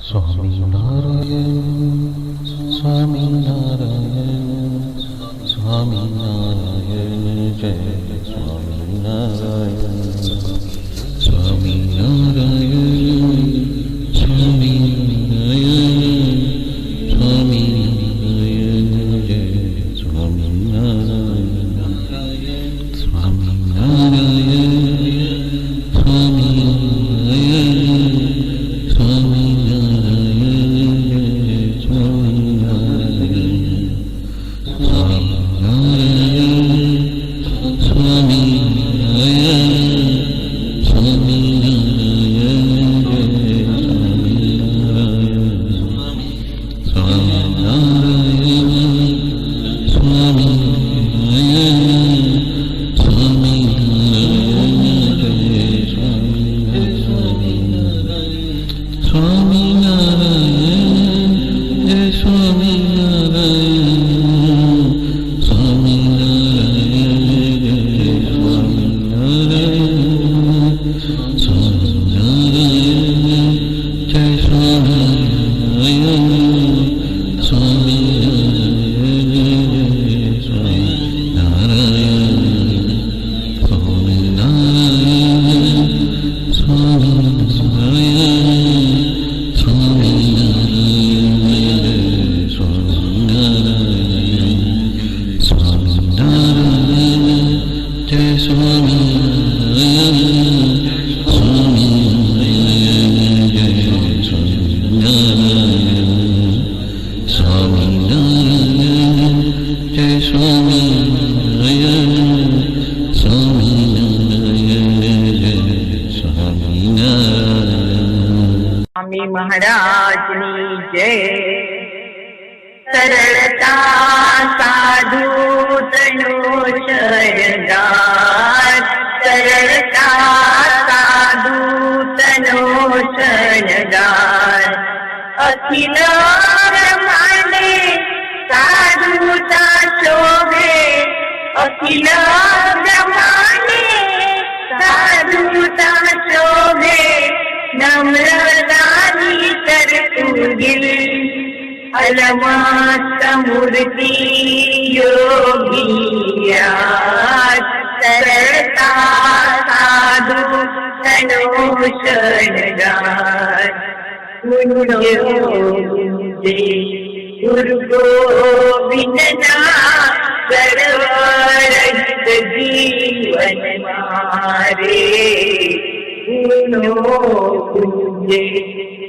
स्वामी नारायण स्वामी नारायण स्वामी नारायण जय स्वामी नारायण स्वामी नारायण स्वामी नारायण स्वामी नारायण जय स्वामी नारायण स्वामी नारायण स्वामी नारायण स्वामी महाराजनी जय। सरलता साधु तनो शरणगार, सरलता साधु तनो शरणगार। अखिल ब्रह्मांडे साधुता शोभे, अखिल ब्रह्मांडे साधुता शोभे। नम्रदानी तरतुगिल अलमस्त मूर्ति योगिया। सरलता साधु तनो शरणगार। गुरु गोविंद सर्वरहित जीवन मारे।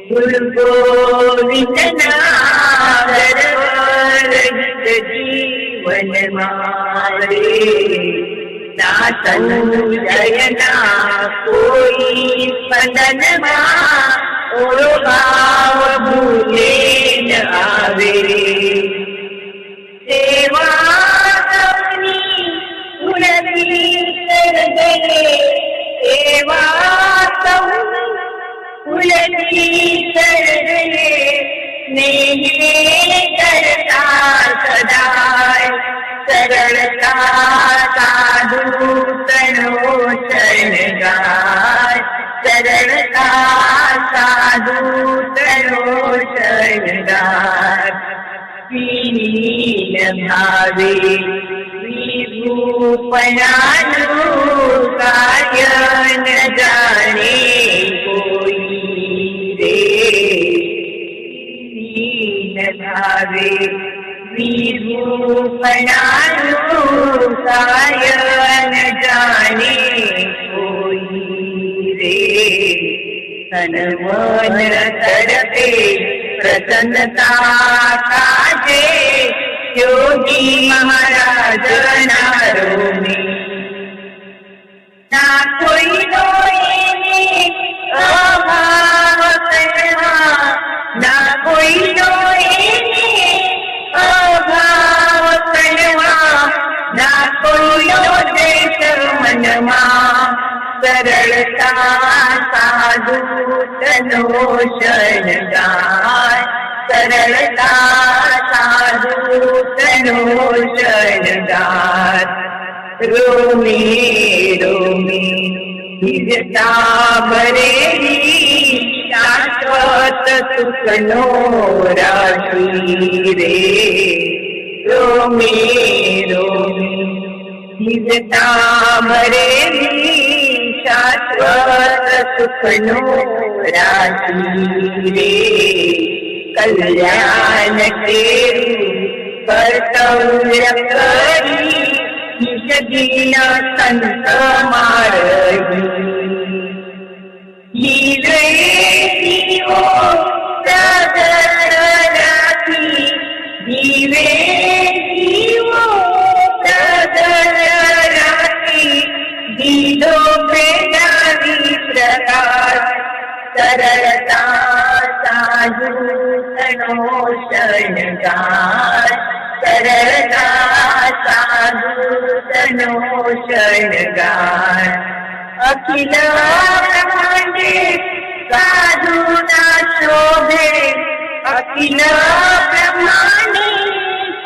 गुरु गोविंद सर्वरहित जीवन मारे। ना संशय ना कोई स्पंदन और भाव भूले न आवे। सेवा अपनी उन्नति कर गए, सेवा उन्नति कर गए। स्नेह करता सदाय, सरलता साधु तनो शरणगार। सरलता साधु तनो शरणगार। विनीत भावे विभूपनानु कार्य न जाने कोई रे। विनीत भावे विभूपनानु कार्य न जाने कोई रे। तन मन तड़पे प्रसन्नता काजे, योगी महाराज नारो में। ना कोई रोए अभाव करवा, ना कोई रोए अभाव करवा। ना कोई देश मनमा, सरलता साधु तनो शरणगार। सरलता साधु तनो शरणगार। रोमे रोमे दिव्यता भरेली शाश्वत સુખનો રાશી રે રોમે રોમે જીવતા ભરેલી શાશ્વત સુખનો રાશી રે કલ્યાણ કેરું કર્તવ્ય કરી નિષદીના સંત મારહી જીવે જીવો સદન રાખી જીવે જીવો સદન રાખી દીધો પેડાવી પ્રકાશ સરળતા સાધુ તનો શણગાર સરળતા સાધુ તનો શણગાર અખિલ બ્રહ્માંડે સાધુના શોભે અખિલ બ્રહ્માંડે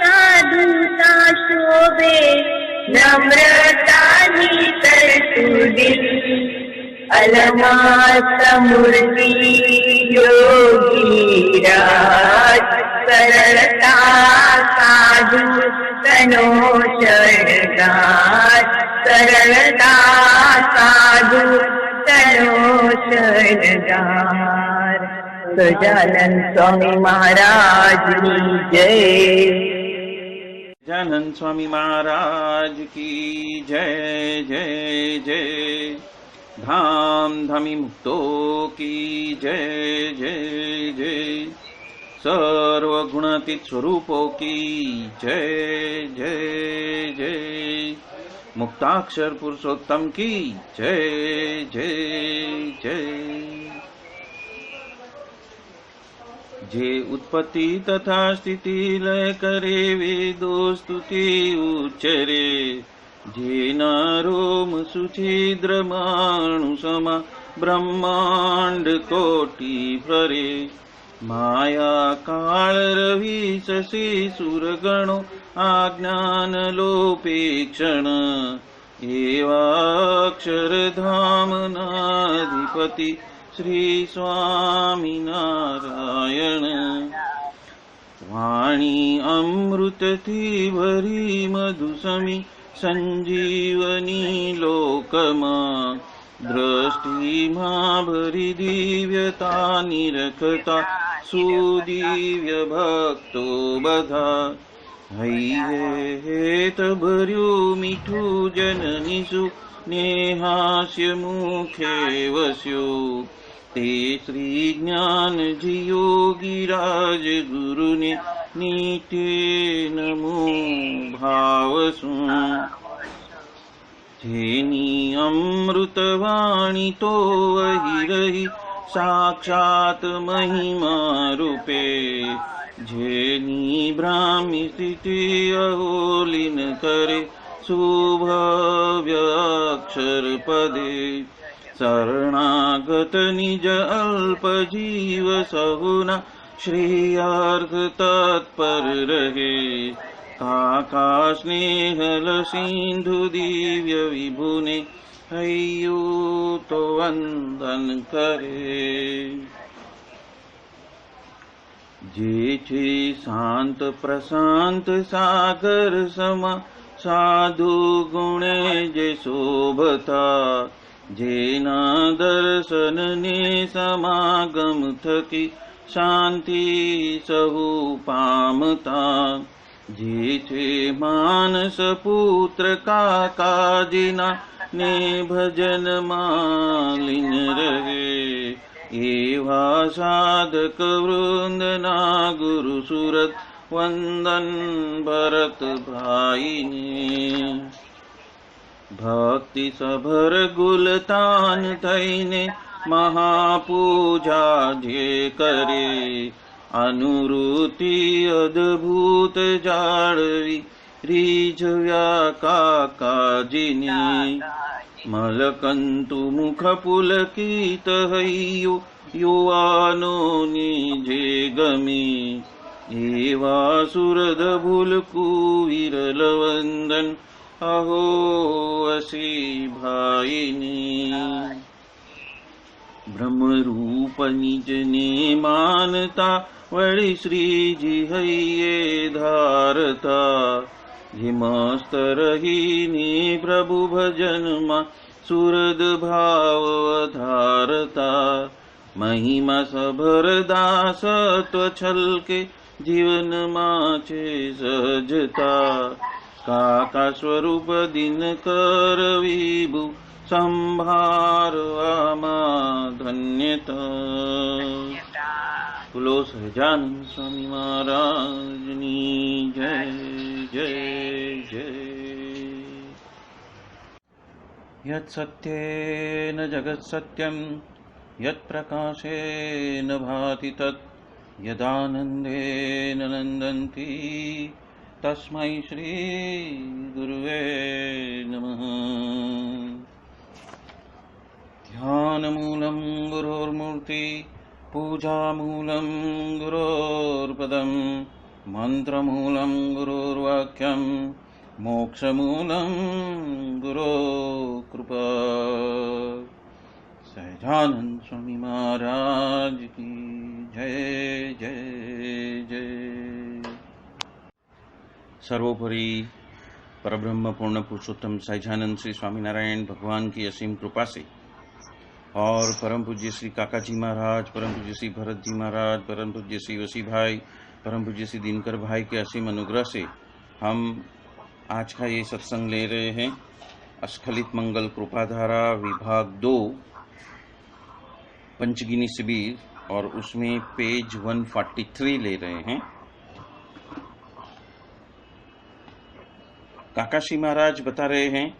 સાધુના શોભે નમ્રતાની તરતુડી અલમા સમૃદ્ધિ યોગી રાજ સરળતા સાધુ તનો શણગાર સરળતા સાધુ તનો શણગાર સજાનંદ સ્વામી મહારાજની જય સજાનંદ સ્વામી મહારાજ કી જય જય જય धाम धामी मुक्तो की जय जय जय सर्वगुणातीत स्वरूपों की जय जय जय मुक्ताक्षर पुरुषोत्तम की जय जय जय जे उत्पत्ति तथा स्थिति लय करे वेदो स्तुति उच्चरे जेना रोम सुछिद्र माणुसमा ब्रह्मांड कोटि फरे माया काल रवि शशि सुरगणो आज्ञान लोपे क्षण एवाक्षरधामनाधिपति श्री स्वामी नारायण वाणी अमृत थी भरी मधुसमी संजीवनी लोकमा दृष्टि मां भरी दिव्यता निरखता सुदिव्य भक्तो बधा हૈયે હેત ભર્યું મીઠું જનનીસુ નેહાસ્ય મુખે વસ્યો તે શ્રી જ્ઞાનજી યોગીરાજ ગુરુને નીતે નમો ભાવસું જેની અમૃતવાણી તો વહી રહી સાક્ષાત મહિમા રૂપે જેની બ્રાહ્મી સ્થિતિ અહોલીન કરે શુભવ્ય અક્ષર પદે શરણાગત નિજ અલ્પ જીવ સહુના શ્રેયાર્થ તત્પર રહે કાકા સ્નેહલ સિંધુ દિવ્ય વિભુને હૈયું તો વંદન કરે જે છે શાંત પ્રશાંત સાગર સમા સાધુ ગુણે જે શોભતા જેના દર્શનને સમાગમ થકી શાંતિ સહુ પામતા જે છે માનસ પુત્ર કાકાજીના ને ભજન માલિન રહે એવા સાધક વૃંદના ગુરુ સુરત વંદન ભરત ભાઈને ભક્તિ સભર ગુલતાન થઈને મહાપૂજા જે કરે અનુરૂતિ અદભૂત જાળવી રીઝવ્યા કાકાજીની મલકંતુ મુખ પુલકિત હૈયું યુવાનોની જે ગમી એવા સુરદ ભૂલકું વિરલ વંદન અહો અસી ભાઈની ब्रह्म रूप निज ने मानता, वड़ी श्री जी है ये धारता। ये मस्त रही ने प्रभु भजन मा, सुरद भाव धारता। महिमा सभर दास त्वछल के, जीवन माचे सजता। काका स्वरूप दिन कर विभु, संभार आमा धन्यता। बोलो सहजानंद स्वामी महाराज की जय जय जय। यत् सत्येन जगत् सत्यं, यत् प्रकाशेन भाति तत्, यदानन्देन नन्दन्ति तस्मै श्री गुरुवे नमः। ध्यानमूलं गुरोर्मूर्ति, पूजामूलं गुरोर्पदं, मन्त्रमूलं गुरोर्वाक्यं, मोक्षमूलं गुरोः कृपा। सहजानंद स्वामी महाराज की जय जय जय। सर्वोपरि परब्रह्म पूर्ण पुरुषोत्तम सहजानंद श्री स्वामीनारायण भगवान की असीम कृपा से और परम पूज्य श्री काका जी महाराज, परम पूज्य श्री भरत जी महाराज, परम पूज्य श्री वसी भाई, परम पूज्य श्री दिनकर भाई के असीम अनुग्रह से हम आज का ये सत्संग ले रहे हैं। अस्खलित मंगल कृपाधारा विभाग 2 पंचगिनी शिविर, और उसमें पेज 143 ले रहे हैं। काकाशी महाराज बता रहे हैं,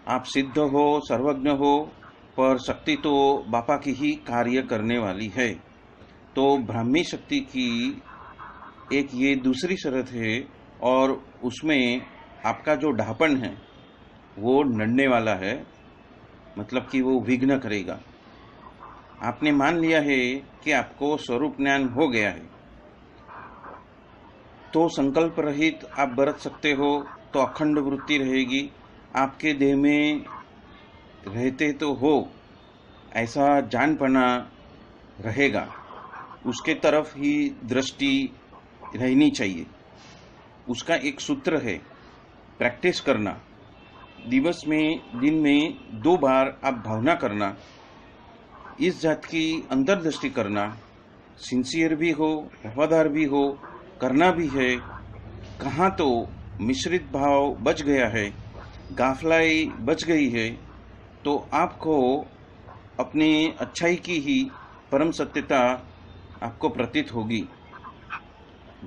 आप सिद्ध हो, सर्वज्ञ हो, पर शक्ति तो बापा की ही कार्य करने वाली है। तो ब्राह्मी शक्ति की एक ये दूसरी शर्त है, और उसमें आपका जो ढापन है वो नड़ने वाला है, मतलब कि वो विघ्न करेगा। आपने मान लिया है कि आपको स्वरूप ज्ञान हो गया है, तो संकल्प रहित आप बरत सकते हो, तो अखंड वृत्ति रहेगी। आपके देह में रहते तो हो ऐसा जानपना रहेगा, उसके तरफ ही दृष्टि रहनी चाहिए। उसका एक सूत्र है, प्रैक्टिस करना। दिन में 2 बार आप भावना करना, इस जात की अंतर्दृष्टि करना, सिंसियर भी हो, वफादार भी हो, करना भी है। कहाँ तो मिश्रित भाव बच गया है, गाफलाई बच गई है, तो आपको अपनी अच्छाई की ही परम सत्यता आपको प्रतीत होगी।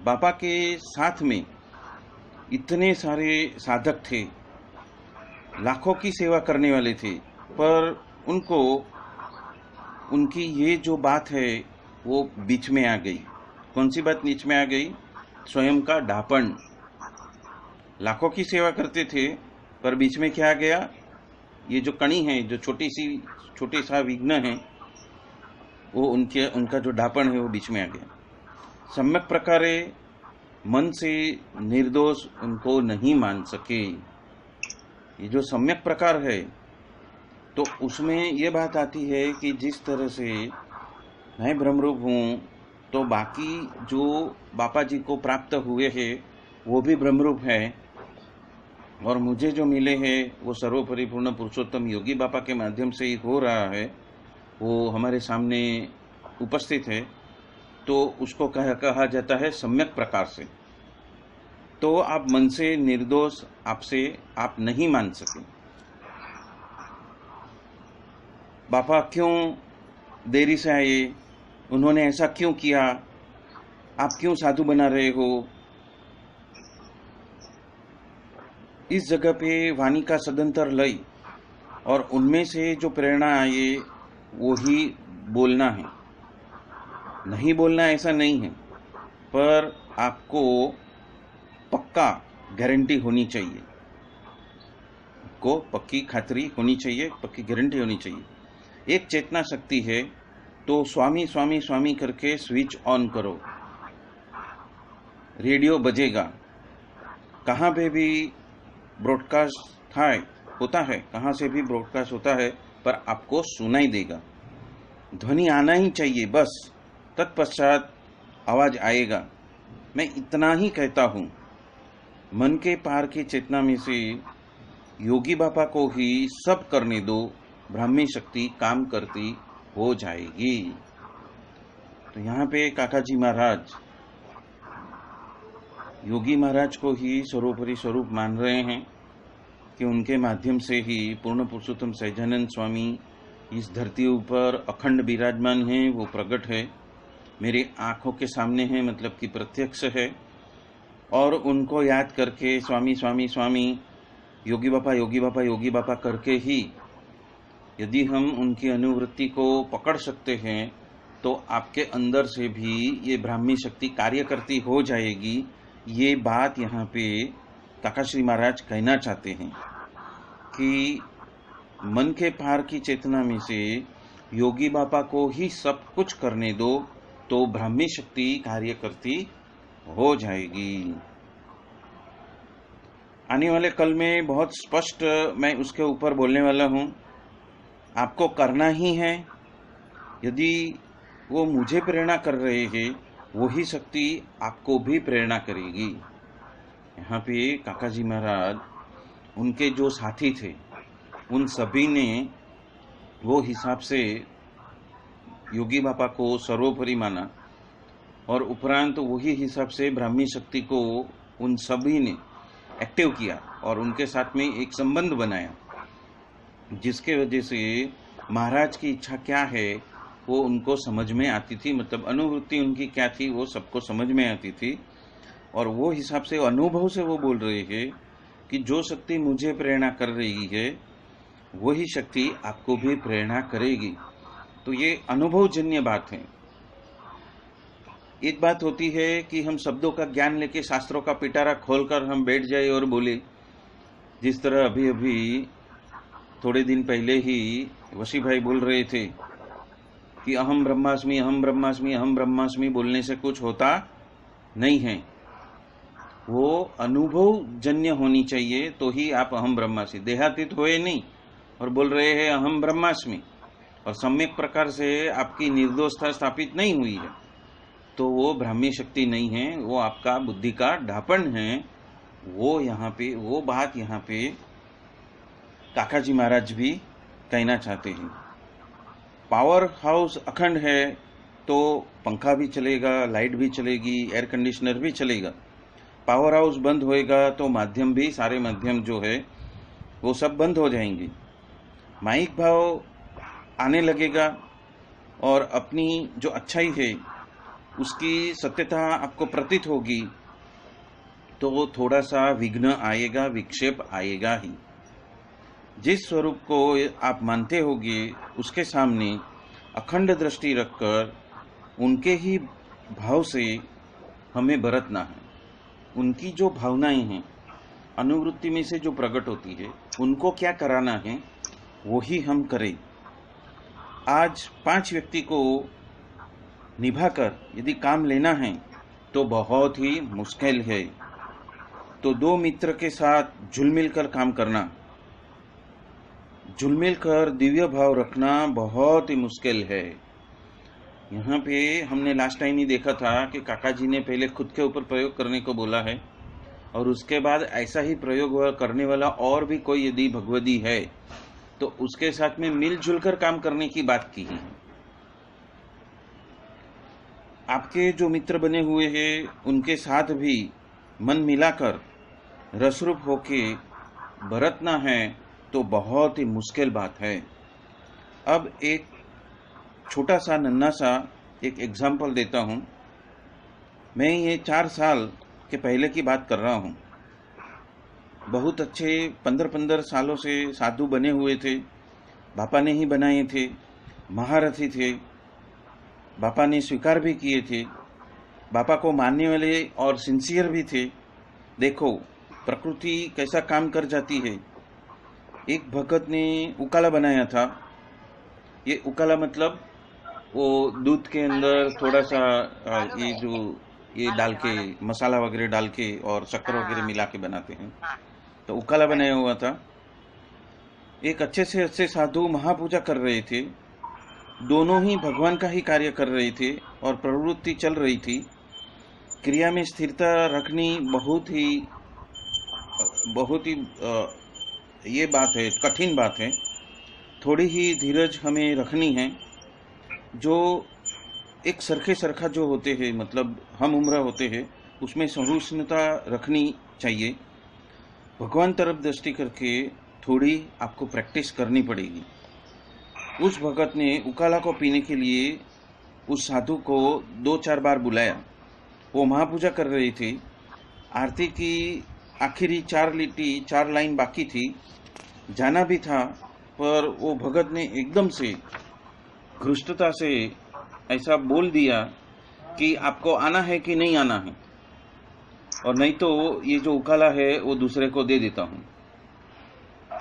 बापा के साथ में इतने सारे साधक थे, लाखों की सेवा करने वाले थे, पर उनको उनकी ये जो बात है वो बीच में आ गई। कौन सी बात बीच में आ गई? स्वयं का ढापन। लाखों की सेवा करते थे, पर बीच में क्या आ गया? ये जो कणी है, जो छोटे सा विघ्न है, वो उनका जो ढापन है वो बीच में आ गया। सम्यक प्रकारे मन से निर्दोष उनको नहीं मान सके। ये जो सम्यक प्रकार है, तो उसमें ये बात आती है कि जिस तरह से मैं ब्रह्मरूप हूँ, तो बाकी जो बापा जी को प्राप्त हुए हैं वो भी ब्रह्मरूप है, और मुझे जो मिले हैं वो सर्वपरिपूर्ण पुरुषोत्तम योगी बापा के माध्यम से ही हो रहा है, वो हमारे सामने उपस्थित है। तो उसको कहा जाता है सम्यक प्रकार से। तो आप मन से निर्दोष आपसे आप नहीं मान सके। बापा क्यों देरी से आए, उन्होंने ऐसा क्यों किया, आप क्यों साधु बना रहे हो? इस जगह पे वाणी का सदंतर लय और उनमें से जो प्रेरणा आए वो ही बोलना है। नहीं बोलना ऐसा नहीं है, पर आपको पक्का गारंटी होनी चाहिए, को पक्की खातरी होनी चाहिए, पक्की गारंटी होनी चाहिए। एक चेतना शक्ति है, तो स्वामी स्वामी स्वामी करके स्विच ऑन करो, रेडियो बजेगा। कहाँ पे भी ब्रॉडकास्ट होता है, कहाँ से भी ब्रॉडकास्ट होता है, पर आपको सुनाई देगा। ध्वनि आना ही चाहिए बस, तत्पश्चात आवाज आएगा। मैं इतना ही कहता हूँ। मन के पार की चेतना में से योगी बाबा को ही सब करने दो, ब्राह्मी शक्ति काम करती हो जाएगी। तो यहाँ पे काका जी महाराज योगी महाराज को ही सर्वोपरि स्वरूप मान रहे हैं कि उनके माध्यम से ही पूर्ण पुरुषोत्तम सहजानंद स्वामी इस धरती ऊपर अखंड विराजमान हैं, वो प्रकट है, मेरी आंखों के सामने है, मतलब कि प्रत्यक्ष है। और उनको याद करके स्वामी स्वामी स्वामी, योगी बाबा योगी बाबा योगी बाबा करके ही यदि हम उनकी अनुवृत्ति को पकड़ सकते हैं तो आपके अंदर से भी ये ब्राह्मी शक्ति कार्य करती हो जाएगी। ये बात यहाँ पे काका श्री महाराज कहना चाहते हैं कि मन के पार की चेतना में से योगी बाबा को ही सब कुछ करने दो, तो ब्राह्मी शक्ति कार्य करती हो जाएगी। आने वाले कल में बहुत स्पष्ट मैं उसके ऊपर बोलने वाला हूँ। आपको करना ही है। यदि वो मुझे प्रेरणा कर रहे हैं, वही शक्ति आपको भी प्रेरणा करेगी। यहाँ पे काका जी महाराज, उनके जो साथी थे, उन सभी ने वो हिसाब से योगी बाबा को सर्वोपरि माना और उपरांत वही हिसाब से ब्राह्मी शक्ति को उन सभी ने एक्टिव किया और उनके साथ में एक संबंध बनाया, जिसके वजह से महाराज की इच्छा क्या है वो उनको समझ में आती थी, मतलब अनुभूति उनकी क्या थी वो सबको समझ में आती थी। और वो हिसाब से अनुभव से वो बोल रहे हैं कि जो शक्ति मुझे प्रेरणा कर रही है वही शक्ति आपको भी प्रेरणा करेगी। तो ये अनुभवजन्य बात है। एक बात होती है कि हम शब्दों का ज्ञान लेके शास्त्रों का पिटारा खोलकर हम बैठ जाए और बोले, जिस तरह अभी अभी थोड़े दिन पहले ही वशी भाई बोल रहे थे कि अहम ब्रह्मास्मि अहम ब्रह्मास्मि अहम ब्रह्मास्मि बोलने से कुछ होता नहीं है। वो अनुभवजन्य होनी चाहिए तो ही आप अहम ब्रह्मास्मि, देहातीत होए नहीं और बोल रहे हैं अहम ब्रह्मास्मि और सम्यक प्रकार से आपकी निर्दोषता स्थापित नहीं हुई है, तो वो ब्राह्मी शक्ति नहीं है, वो आपका बुद्धि का ढापन है। वो यहाँ पे वो बात यहाँ पे काका जी महाराज भी कहना चाहते हैं। पावर हाउस अखंड है तो पंखा भी चलेगा, लाइट भी चलेगी, एयर कंडीशनर भी चलेगा। पावर हाउस बंद होएगा तो माध्यम भी, सारे माध्यम जो है वो सब बंद हो जाएंगे। माइक भाव आने लगेगा और अपनी जो अच्छाई है उसकी सत्यता आपको प्रतीत होगी, तो वो थोड़ा सा विघ्न आएगा, विक्षेप आएगा ही। जिस स्वरूप को आप मानते होगे उसके सामने अखंड दृष्टि रखकर उनके ही भाव से हमें बरतना है। उनकी जो भावनाएं हैं अनुवृत्ति में से जो प्रकट होती है, उनको क्या कराना है वो ही हम करें। आज 5 व्यक्ति को निभाकर यदि काम लेना है तो बहुत ही मुश्किल है। तो 2 मित्र के साथ झुलमिल कर काम करना, झुलमिल कर दिव्य भाव रखना बहुत ही मुश्किल है। यहाँ पे हमने लास्ट टाइम ही देखा था कि काका जी ने पहले खुद के ऊपर प्रयोग करने को बोला है और उसके बाद ऐसा ही प्रयोग करने वाला और भी कोई यदि भगवदी है तो उसके साथ में मिलजुल कर काम करने की बात की है। आपके जो मित्र बने हुए हैं उनके साथ भी मन मिलाकर रसरूप होके बरतना है तो बहुत ही मुश्किल बात है। अब एक छोटा सा नन्हा सा एक एग्जाम्पल देता हूँ। मैं ये 4 साल के पहले की बात कर रहा हूँ। बहुत अच्छे 15-15 सालों से साधु बने हुए थे, बापा ने ही बनाए थे, महारथी थे, बापा ने स्वीकार भी किए थे, बापा को मानने वाले और सिंसियर भी थे। देखो प्रकृति कैसा काम कर जाती है। एक भगत ने उकाला बनाया था। ये उकाला मतलब वो दूध के अंदर थोड़ा सा ये डाल के, मसाला वगैरह डाल के और शक्कर वगैरह मिला के बनाते हैं, तो उकाला बनाया हुआ था। एक अच्छे से अच्छे साधु महापूजा कर रहे थे। दोनों ही भगवान का ही कार्य कर रहे थे और प्रवृत्ति चल रही थी। क्रिया में स्थिरता रखनी बहुत ही ये बात है, कठिन बात है। थोड़ी ही धीरज हमें रखनी है। जो एक सरखा जो होते हैं, मतलब हम उम्र होते हैं, उसमें सहिष्णुता रखनी चाहिए। भगवान तरफ दृष्टि करके थोड़ी आपको प्रैक्टिस करनी पड़ेगी। उस भगत ने उकाला को पीने के लिए उस साधु को 2-4 बार बुलाया। वो महापूजा कर रही थी। आरती की आखिरी 4 लाइन बाकी थी, जाना भी था, पर वो भगत ने एकदम से घृष्टता से ऐसा बोल दिया कि आपको आना है कि नहीं आना है, और नहीं तो ये जो उकाला है वो दूसरे को दे देता हूँ।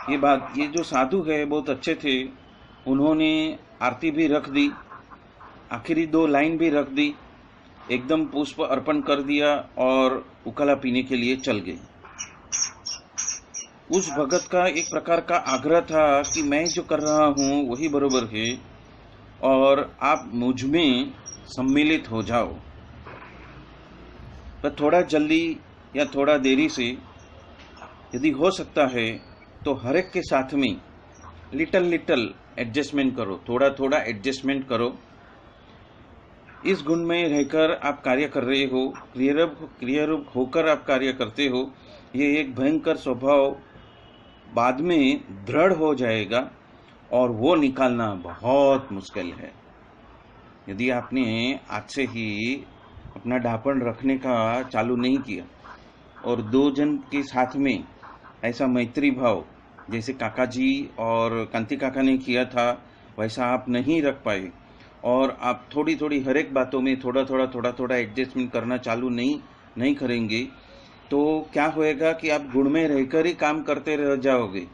ये जो साधु है बहुत अच्छे थे। उन्होंने आरती भी रख दी, आखिरी 2 लाइन भी रख दी, एकदम पुष्प अर्पण कर दिया और उकाला पीने के लिए चल गए। उस भगत का एक प्रकार का आग्रह था कि मैं जो कर रहा हूँ वही बरोबर है और आप मुझ में सम्मिलित हो जाओ। पर थोड़ा जल्दी या थोड़ा देरी से यदि हो सकता है तो हर एक के साथ में लिटल एडजस्टमेंट करो, थोड़ा एडजस्टमेंट करो। इस गुण में रहकर आप कार्य कर रहे हो, क्रियारूप होकर आप कार्य करते हो। ये एक भयंकर स्वभाव बाद में दृढ़ हो जाएगा और वो निकालना बहुत मुश्किल है। यदि आपने आज से ही अपना ढापण रखने का चालू नहीं किया और 2 जन के साथ में ऐसा मैत्री भाव जैसे काका जी और कांति काका ने किया था, वैसा आप नहीं रख पाए और आप थोड़ी हर एक बातों में थोड़ा एडजस्टमेंट करना चालू नहीं करेंगे, तो क्या होएगा कि आप गुण में रहकर ही काम करते रह जाओगे।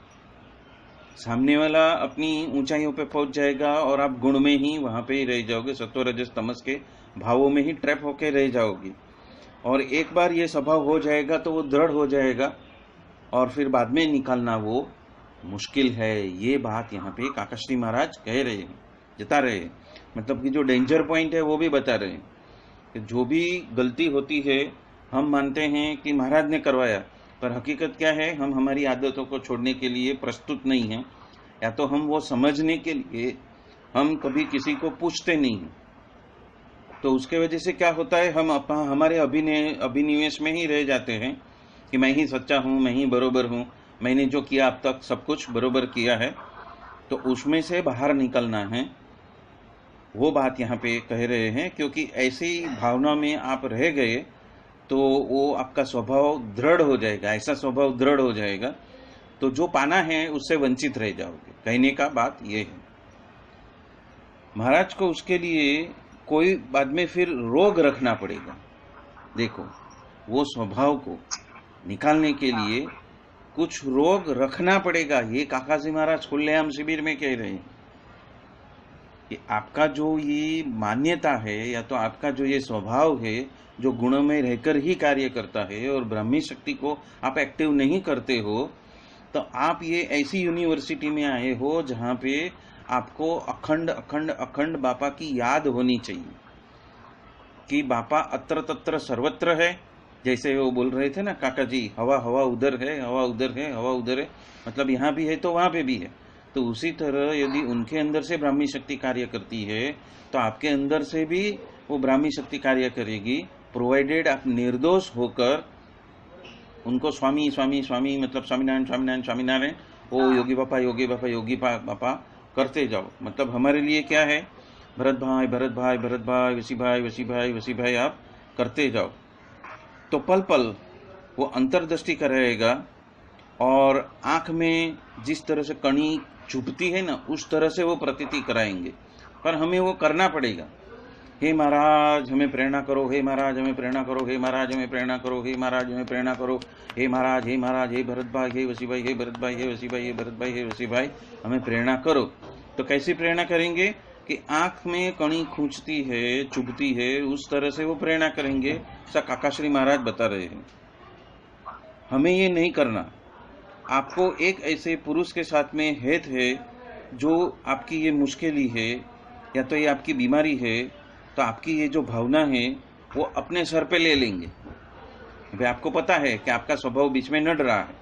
सामने वाला अपनी ऊंचाइयों पे पहुंच जाएगा और आप गुण में ही वहां पे ही रह जाओगे, सत्व रजस तमस के भावों में ही ट्रैप होके रह जाओगे। और एक बार ये स्वभाव हो जाएगा तो वो दृढ़ हो जाएगा और फिर बाद में निकालना वो मुश्किल है। ये बात यहाँ पे काकाश्री महाराज कह रहे हैं, जता रहे हैं। मतलब कि जो डेंजर पॉइंट है वो भी बता रहे हैं कि जो भी गलती होती है हम मानते हैं कि महाराज ने करवाया, पर हकीकत क्या है, हम हमारी आदतों को छोड़ने के लिए प्रस्तुत नहीं हैं, या तो हम वो समझने के लिए हम कभी किसी को पूछते नहीं हैं। तो उसके वजह से क्या होता है, हम हमारे अभिनिवेश में ही रह जाते हैं कि मैं ही सच्चा हूँ, मैं ही बरोबर हूँ, मैंने जो किया अब तक सब कुछ बरोबर किया है। तो उसमें से बाहर निकलना है, वो बात यहाँ पे कह रहे हैं। क्योंकि ऐसी भावना में आप रह गए तो वो आपका स्वभाव दृढ़ हो जाएगा, ऐसा स्वभाव दृढ़ हो जाएगा तो जो पाना है उससे वंचित रह जाओगे। कहने का बात ये है। महाराज को उसके लिए कोई बाद में फिर रोग रखना पड़ेगा। देखो, वो स्वभाव को निकालने के लिए कुछ रोग रखना पड़ेगा। ये काकाजी महाराज खुलेआम शिविर में कह रहे हैं कि आपका जो ये मान्यता है या तो आपका जो ये स्वभाव है जो गुणों में रहकर ही कार्य करता है और ब्राह्मी शक्ति को आप एक्टिव नहीं करते हो, तो आप ये ऐसी यूनिवर्सिटी में आए हो जहाँ पे आपको अखंड अखंड अखंड बापा की याद होनी चाहिए कि बापा अत्र तत्र सर्वत्र है। जैसे वो बोल रहे थे ना काका जी, हवा हवा उधर है, हवा उधर है, हवा उधर है, मतलब यहाँ भी है तो वहाँ पे भी है। तो उसी तरह यदि उनके अंदर से ब्राह्मी शक्ति कार्य करती है तो आपके अंदर से भी वो ब्राह्मी शक्ति कार्य करेगी, प्रोवाइडेड आप निर्दोष होकर उनको स्वामी स्वामी स्वामी मतलब स्वामीनारायण स्वामीनारायण स्वामीनारायण ओ योगी बापा योगी बापा योगी बापा करते जाओ। मतलब हमारे लिए क्या है, भरत भाई भरत भाई भरत भाई, वसी भाई वसी भाई वसी भाई आप करते जाओ। तो पल पल वो अंतर्दृष्टि करेगा और आंख में जिस तरह से कणी चुभती है ना उस तरह से वो प्रतीति कराएंगे। पर हमें वो करना पड़ेगा। हे महाराज हमें प्रेरणा करो, हे महाराज हमें प्रेरणा करो, हे महाराज हमें प्रेरणा करो, हे महाराज हमें प्रेरणा करो, हे महाराज हे महाराज, हे भरत भाई हे वसी भाई, हे भरत भाई हे वसी भाई, हे भरत भाई हे वसी भाई, हमें प्रेरणा करो। तो कैसी प्रेरणा करेंगे कि आंख में कणी खूंचती है, चुभती है, उस तरह से वो प्रेरणा करेंगे। ऐसा काकाश्री महाराज बता रहे हैं। हमें ये नहीं करना। आपको एक ऐसे पुरुष के साथ में हेत है जो आपकी ये मुश्किल ही है या तो ये आपकी बीमारी है, तो आपकी ये जो भावना है वो अपने सर पे ले लेंगे। भाई आपको पता है कि आपका स्वभाव बीच में नड़ रहा है,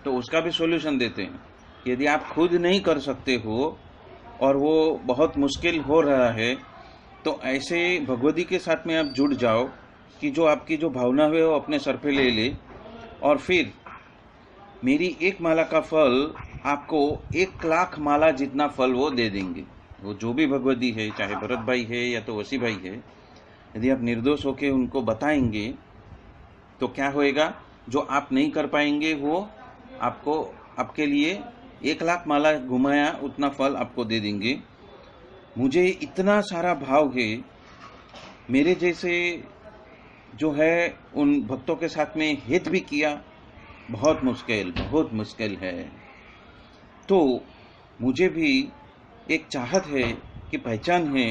तो उसका भी सॉल्यूशन देते हैं। यदि आप खुद नहीं कर सकते हो और वो बहुत मुश्किल हो रहा है, तो ऐसे भगवती के साथ में आप जुड़ जाओ कि जो आपकी जो भावना है वो अपने सर पे ले ले, और फिर मेरी एक माला का फल आपको 1,00,000 माला जितना फल वो दे देंगे। वो जो भी भगवती है, चाहे भरत भाई है या तो वसी भाई है, यदि आप निर्दोष होके उनको बताएंगे तो क्या होएगा, जो आप नहीं कर पाएंगे वो आपको आपके लिए 1,00,000 माला घुमाया उतना फल आपको दे देंगे। मुझे इतना सारा भाव है, मेरे जैसे जो है उन भक्तों के साथ में हित भी किया, बहुत मुश्किल है। तो मुझे भी एक चाहत है कि पहचान है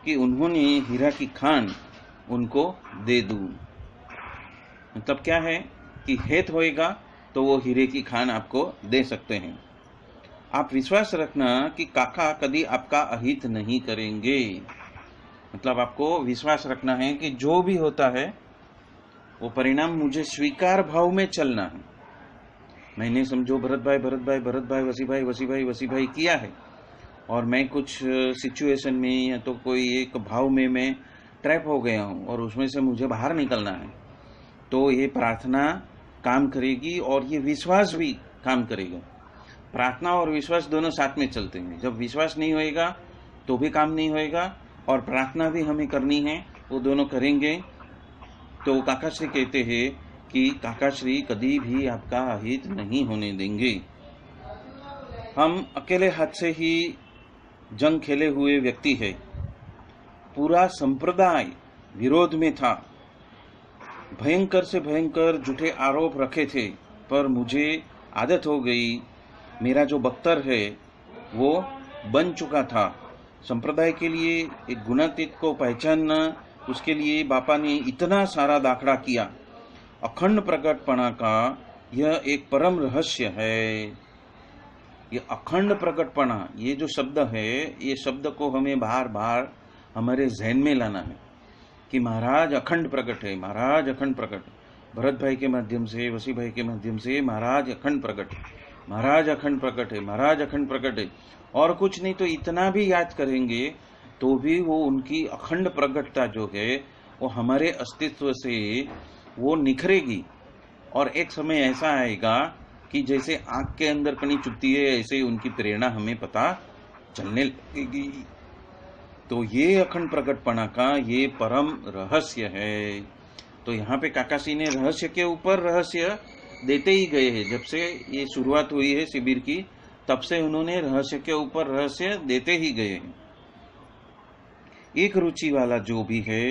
कि उन्होंने हीरा की खान उनको दे दूं। मतलब क्या है कि हित होएगा तो वो हीरे की खान आपको दे सकते हैं। आप विश्वास रखना कि काका कभी आपका अहित नहीं करेंगे। मतलब आपको विश्वास रखना है कि जो भी होता है वो परिणाम मुझे स्वीकार भाव में चलना है। मैंने समझो भरत भाई वसी भाई किया है, और मैं कुछ सिचुएशन में या तो कोई एक भाव में मैं ट्रैप हो गया हूँ और उसमें से मुझे बाहर निकलना है, तो ये प्रार्थना काम करेगी और ये विश्वास भी काम करेगा। प्रार्थना और विश्वास दोनों साथ में चलते हैं। जब विश्वास नहीं होएगा तो भी काम नहीं होएगा, और प्रार्थना भी हमें करनी है, वो दोनों करेंगे। तो काकाश्री कहते हैं कि काकाश्री कभी भी आपका अहित नहीं होने देंगे। हम अकेले हाथ से ही जंग खेले हुए व्यक्ति है। पूरा संप्रदाय विरोध में था, भयंकर से भयंकर झूठे आरोप रखे थे, पर मुझे आदत हो गई। मेरा जो बख्तर है वो बन चुका था। संप्रदाय के लिए एक गुणातीत को पहचानना, उसके लिए बापा ने इतना सारा दाखला किया। अखंड प्रकटपना का यह एक परम रहस्य है। ये अखंड प्रकटपना, ये जो शब्द है, ये शब्द को हमें बार बार हमारे जहन में लाना है कि महाराज अखंड प्रकट है, महाराज अखंड प्रकट है। भरत भाई के माध्यम से, वसी भाई के माध्यम से महाराज अखंड प्रकट है, महाराज अखंड प्रकट है, महाराज अखंड प्रकट है। और कुछ नहीं तो इतना भी याद करेंगे तो भी वो उनकी अखंड प्रकटता जो है वो हमारे अस्तित्व से वो निखरेगी। और एक समय ऐसा आएगा कि जैसे आंख के अंदर कणी चुभती है, ऐसे ही उनकी प्रेरणा हमें पता चलने लगेगी। तो ये अखंड प्रकटपना का ये परम रहस्य है। तो यहाँ पे काकासी ने रहस्य के ऊपर रहस्य देते ही गए हैं। जब से ये शुरुआत हुई है शिविर की, तब से उन्होंने रहस्य के ऊपर रहस्य देते ही गए हैं। एक रुचि वाला जो भी है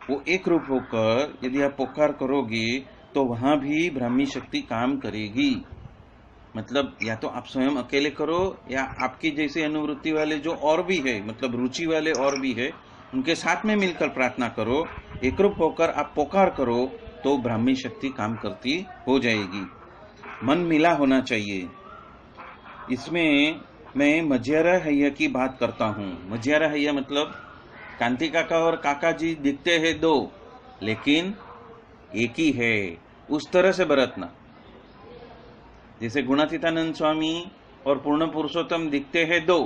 वो एक रूप होकर यदि आप पुकार करोगे तो वहां भी ब्राह्मी शक्ति काम करेगी। मतलब या तो आप स्वयं अकेले करो, या आपकी जैसे अनुवृत्ति वाले जो और भी है, मतलब रुचि वाले और भी है, उनके साथ में मिलकर प्रार्थना करो, एकरूप होकर आप पुकार करो, तो ब्राह्मी शक्ति काम करती हो जाएगी। मन मिला होना चाहिए। इसमें मैं मजियारा हैया की बात करता हूँ। मजियारा हैया मतलब कांति काका और काका जी दिखते हैं दो, लेकिन एक ही है, उस तरह से बरतना। जैसे गुणातीतानंद स्वामी और पूर्ण पुरुषोत्तम दिखते हैं दो,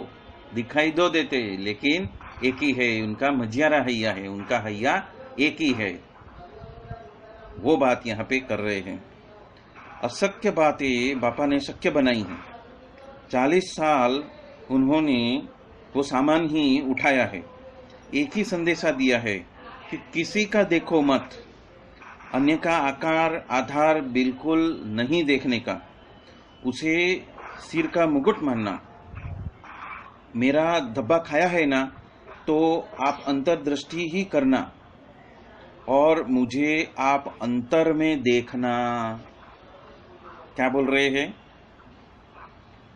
दिखाई दो देते हैं, लेकिन एक ही है। उनका मजियारा हैया है, उनका हैया एक ही है। वो बात यहाँ पे कर रहे हैं। अशक्य बातें बापा ने शक्य बनाई हैं। 40 साल उन्होंने वो सामान ही उठाया है। एक ही संदेशा दिया है कि किसी का देखो मत, अन्य का आकार आधार बिल्कुल नहीं देखने का, उसे सिर का मुकुट मानना। मेरा धब्बा खाया है ना, तो आप अंतर्दृष्टि ही करना और मुझे आप अंतर में देखना। क्या बोल रहे हैं?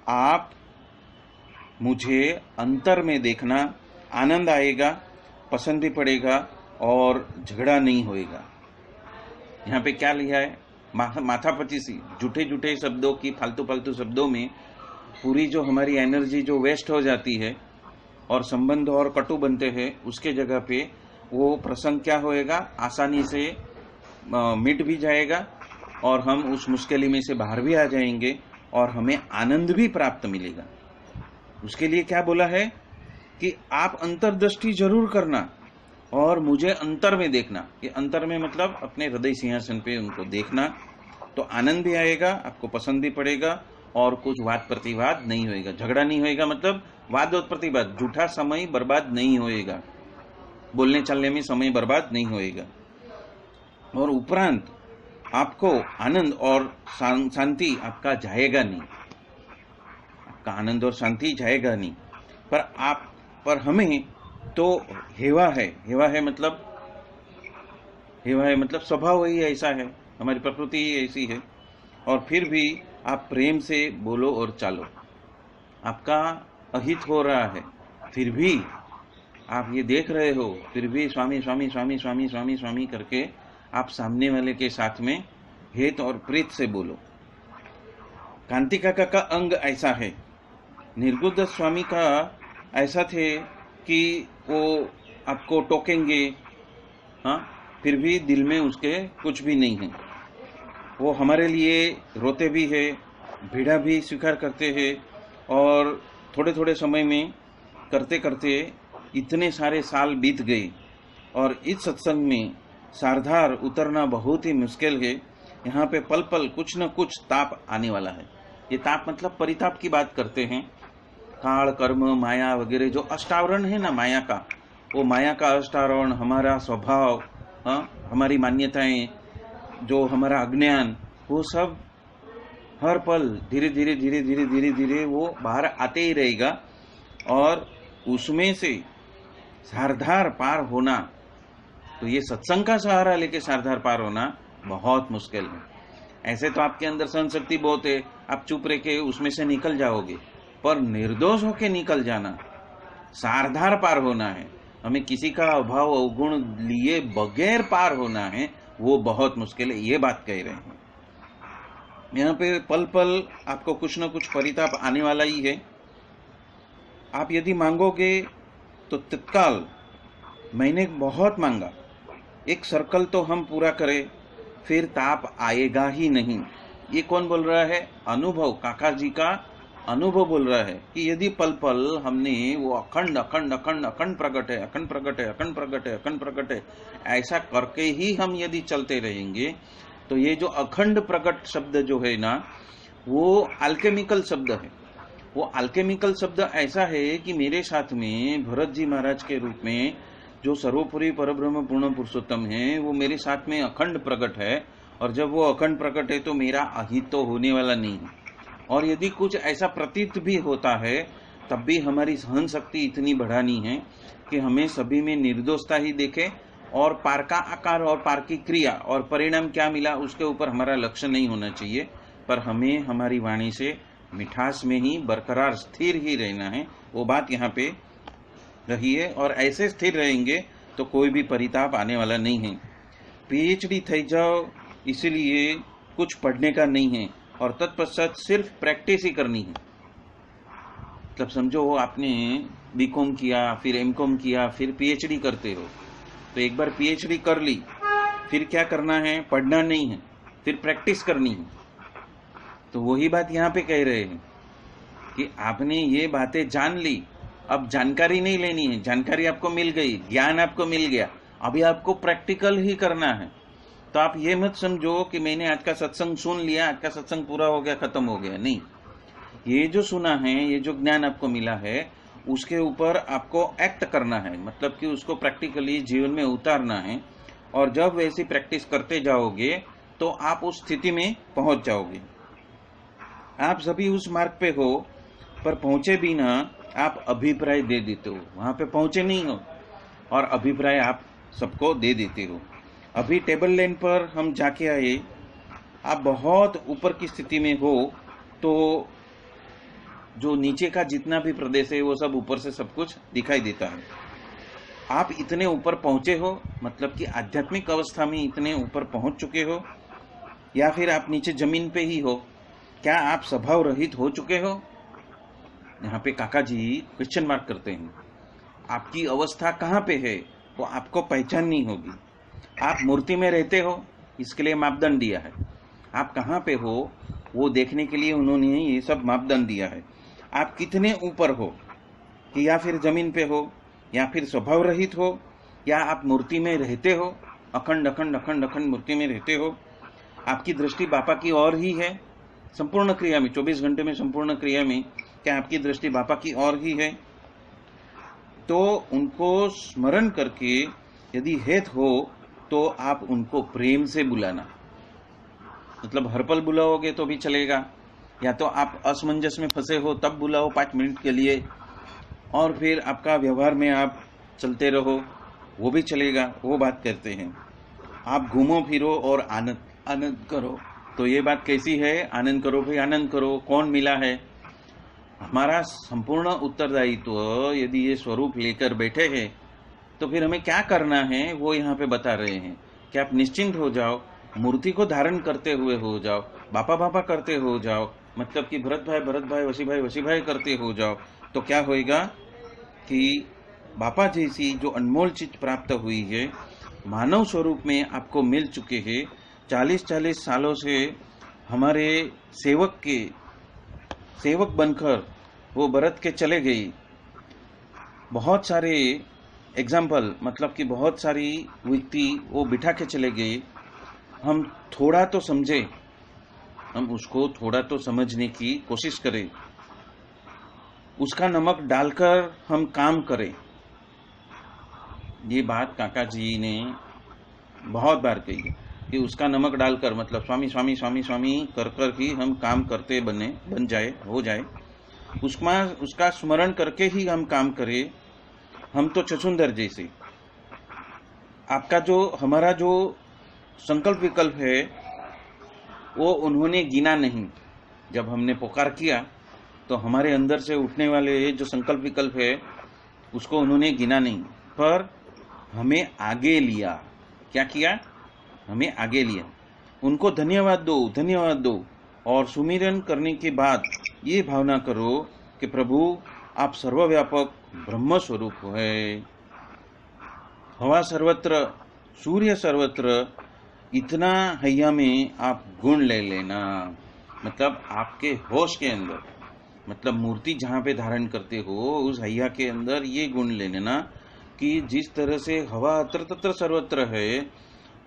आप मुझे अंतर में देखना, आनंद आएगा, पसंद भी पड़ेगा और झगड़ा नहीं होएगा। यहाँ पे क्या लिखा है? माथापची सी झूठे झूठे शब्दों की, फालतू फालतू शब्दों में पूरी जो हमारी एनर्जी जो वेस्ट हो जाती है, और संबंध और कटु बनते हैं, उसके जगह पे वो प्रसंग क्या होएगा, आसानी से मिट भी जाएगा और हम उस मुश्किल में से बाहर भी आ जाएंगे और हमें आनंद भी प्राप्त मिलेगा। उसके लिए क्या बोला है कि आप अंतर्दृष्टि जरूर करना और मुझे अंतर में देखना। ये अंतर में मतलब अपने हृदय सिंहासन पे उनको देखना, तो आनंद भी आएगा, आपको पसंद भी पड़ेगा और कुछ वाद प्रतिवाद नहीं होएगा, झगड़ा नहीं होएगा, मतलब वाद और प्रतिवाद, झूठा समय बर्बाद नहीं होएगा, बोलने चलने में समय बर्बाद नहीं होएगा। और उपरांत आपको आनंद और शांति आपका जाएगा नहीं, आपका आनंद और शांति जाएगा नहीं। पर हमें तो हेवा है मतलब स्वभाव ही ऐसा है, हमारी प्रकृति ही ऐसी है। और फिर भी आप प्रेम से बोलो और चालो, आपका अहित हो रहा है, फिर भी आप ये देख रहे हो, फिर भी स्वामी स्वामी स्वामी स्वामी स्वामी स्वामी करके आप सामने वाले के साथ में हित और प्रीत से बोलो। कांति काका का अंग ऐसा है, निर्गुण स्वामी का ऐसा थे कि वो आपको टोकेंगे, हाँ, फिर भी दिल में उसके कुछ भी नहीं है। वो हमारे लिए रोते भी है, पीड़ा भी स्वीकार करते हैं और थोड़े थोड़े समय में करते करते इतने सारे साल बीत गए और इस सत्संग में सारधार उतरना बहुत ही मुश्किल है। यहाँ पे पल पल कुछ न कुछ ताप आने वाला है। ये ताप मतलब परिताप की बात करते हैं। काल, कर्म, माया वगैरह जो अष्टावरण है ना माया का, वो माया का अष्टावरण, हमारा स्वभाव, हमारी मान्यताएं, जो हमारा अज्ञान, वो सब हर पल धीरे धीरे धीरे धीरे धीरे धीरे वो बाहर आते ही रहेगा और उसमें से सारधार पार होना, तो ये सत्संग का सहारा लेके सारधार पार होना बहुत मुश्किल है। ऐसे तो आपके अंदर सहन शक्ति बहुत है, आप चुप रह के उसमें से निकल जाओगे, पर निर्दोष होके निकल जाना, सारधार पार होना है, हमें किसी का अभाव अवगुण लिए बगैर पार होना है, वो बहुत मुश्किल है। ये बात कह रहे हैं यहाँ पे। पल पल आपको कुछ न कुछ परिताप आने वाला ही है। आप यदि मांगोगे तो तत्काल, मैंने बहुत मांगा, एक सर्कल तो हम पूरा करें, फिर ताप आएगा ही नहीं। ये कौन बोल रहा है? अनुभव, काका जी का अनुभव बोल रहा है कि यदि पल पल हमने वो अखंड अखंड अखंड अखंड प्रकट है, अखंड प्रकट है, अखंड प्रकट है, अखंड प्रकट है, ऐसा करके ही हम यदि चलते रहेंगे, तो ये जो अखंड प्रकट शब्द जो है ना, वो अल्केमिकल शब्द है। वो अल्केमिकल शब्द ऐसा है कि मेरे साथ में भरत जी महाराज के रूप में जो सर्वोपरि परब्रह्म पूर्ण पुरुषोत्तम है, वो मेरे साथ में अखंड प्रकट है। और जब वो अखंड प्रकट है तो मेरा अहित तो होने वाला नहीं है। और यदि कुछ ऐसा प्रतीत भी होता है, तब भी हमारी सहन शक्ति इतनी बढ़ानी है कि हमें सभी में निर्दोषता ही देखे और पार का आकार और पार की क्रिया और परिणाम क्या मिला उसके ऊपर हमारा लक्ष्य नहीं होना चाहिए, पर हमें हमारी वाणी से मिठास में ही बरकरार स्थिर ही रहना है। वो बात यहाँ पे रही है और ऐसे स्थिर रहेंगे तो कोई भी परिताप आने वाला नहीं है। पीएचडी थई जाओ इसलिए कुछ पढ़ने का नहीं है और तत्पश्चात सिर्फ प्रैक्टिस ही करनी है। मतलब समझो आपने बीकॉम किया, फिर एमकॉम किया, फिर पीएचडी करते हो, तो एक बार पीएचडी कर ली, फिर क्या करना है? पढ़ना नहीं है, फिर प्रैक्टिस करनी है। तो वही बात यहाँ पे कह रहे हैं कि आपने ये बातें जान ली, अब जानकारी नहीं लेनी है, जानकारी आपको मिल गई, ज्ञान आपको मिल गया, अभी आपको प्रैक्टिकल ही करना है। तो आप ये मत समझो कि मैंने आज का सत्संग सुन लिया, आज का सत्संग पूरा हो गया, खत्म हो गया, नहीं। ये जो सुना है, ये जो ज्ञान आपको मिला है, उसके ऊपर आपको एक्ट करना है, मतलब कि उसको प्रैक्टिकली जीवन में उतारना है। और जब वैसी प्रैक्टिस करते जाओगे तो आप उस स्थिति में पहुंच जाओगे। आप सभी उस मार्ग पे हो, पर पहुंचे भी ना, आप अभिप्राय दे देते हो, वहां पे पहुंचे नहीं हो और अभिप्राय आप सबको दे देते हो। अभी टेबल लाइन पर हम जाके आए, आप बहुत ऊपर की स्थिति में हो, तो जो नीचे का जितना भी प्रदेश है वो सब ऊपर से सब कुछ दिखाई देता है। आप इतने ऊपर पहुंचे हो, मतलब कि आध्यात्मिक अवस्था में इतने ऊपर पहुंच चुके हो, या फिर आप नीचे जमीन पे ही हो? क्या आप स्वभाव रहित हो चुके हो? यहाँ पे काका जी क्वेश्चन मार्क करते हैं। आपकी अवस्था कहाँ पे है वो आपको पहचाननी होगी। आप मूर्ति में रहते हो, इसके लिए मापदंड दिया है। आप कहाँ पे हो वो देखने के लिए उन्होंने ये सब मापदंड दिया है। आप कितने ऊपर हो, कि या फिर जमीन पे हो, या फिर स्वभाव रहित हो, या आप मूर्ति में रहते हो, अखंड अखंड अखंड अखंड मूर्ति में रहते हो। आपकी दृष्टि बापा की ओर ही है संपूर्ण क्रिया में, 24 घंटे में संपूर्ण क्रिया में क्या आपकी दृष्टि बापा की ओर ही है? तो उनको स्मरण करके यदि हेत हो तो आप उनको प्रेम से बुलाना। मतलब हर पल बुलाओगे तो भी चलेगा, या तो आप असमंजस में फंसे हो तब बुलाओ 5 मिनट के लिए, और फिर आपका व्यवहार में आप चलते रहो, वो भी चलेगा। वो बात करते हैं आप घूमो फिरो और आनंद आनंद करो। तो ये बात कैसी है? आनंद करो भाई, आनंद करो। कौन मिला है? हमारा संपूर्ण उत्तरदायित्व यदि ये स्वरूप लेकर बैठे हैं तो फिर हमें क्या करना है वो यहाँ पे बता रहे हैं कि आप निश्चिंत हो जाओ, मूर्ति को धारण करते हुए हो जाओ, बापा बापा करते हो जाओ, मतलब कि भरत भाई वसी भाई करते हो जाओ। तो क्या होएगा कि बापा जैसी जो अनमोल चीज प्राप्त हुई है, मानव स्वरूप में आपको मिल चुके हैं। 40-40 सालों से हमारे सेवक बनकर वो भरत के चले गई। बहुत सारे एग्जाम्पल, मतलब कि बहुत सारी व्यक्ति वो बिठा के चले गए। हम थोड़ा तो समझे, हम उसको थोड़ा तो समझने की कोशिश करें, उसका नमक डालकर हम काम करें। ये बात काका जी ने बहुत बार कही कि उसका नमक डालकर, मतलब स्वामी स्वामी स्वामी स्वामी कर कर ही हम काम करते बन जाए, हो जाए। उसका स्मरण करके ही हम काम करें। हम तो छछुंदर जैसे, हमारा जो संकल्प विकल्प है वो उन्होंने गिना नहीं। जब हमने पुकार किया तो हमारे अंदर से उठने वाले जो संकल्प विकल्प है उसको उन्होंने गिना नहीं, पर हमें आगे लिया। क्या किया? हमें आगे लिया। उनको धन्यवाद दो और सुमिरन करने के बाद ये भावना करो कि प्रभु आप सर्वव्यापक ब्रह्म स्वरूप है। हवा सर्वत्र, सूर्य सर्वत्र, इतना हैया में आप गुण ले लेना। मतलब आपके होश के अंदर, मतलब मूर्ति जहाँ पे धारण करते हो उस हैया के अंदर ये गुण ले लेना कि जिस तरह से हवा अत्र तत्र सर्वत्र है,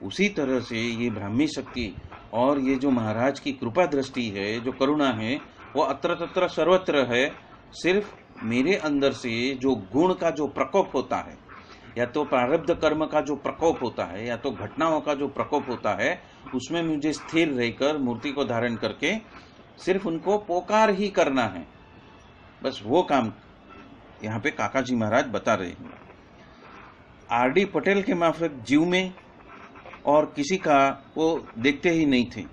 उसी तरह से ये ब्राह्मी शक्ति और ये जो महाराज की कृपा दृष्टि है, जो करुणा है, वो अत्र तत्र सर्वत्र है। सिर्फ मेरे अंदर से जो गुण का जो प्रकोप होता है, या तो प्रारब्ध कर्म का जो प्रकोप होता है, या तो घटनाओं का जो प्रकोप होता है, उसमें मुझे स्थिर रहकर मूर्ति को धारण करके सिर्फ उनको पोकार ही करना है। बस वो काम यहाँ पे काका जी महाराज बता रहे हैं। आर.डी. पटेल के माफिक जीव में और किसी का वो देखते ही नहीं थे।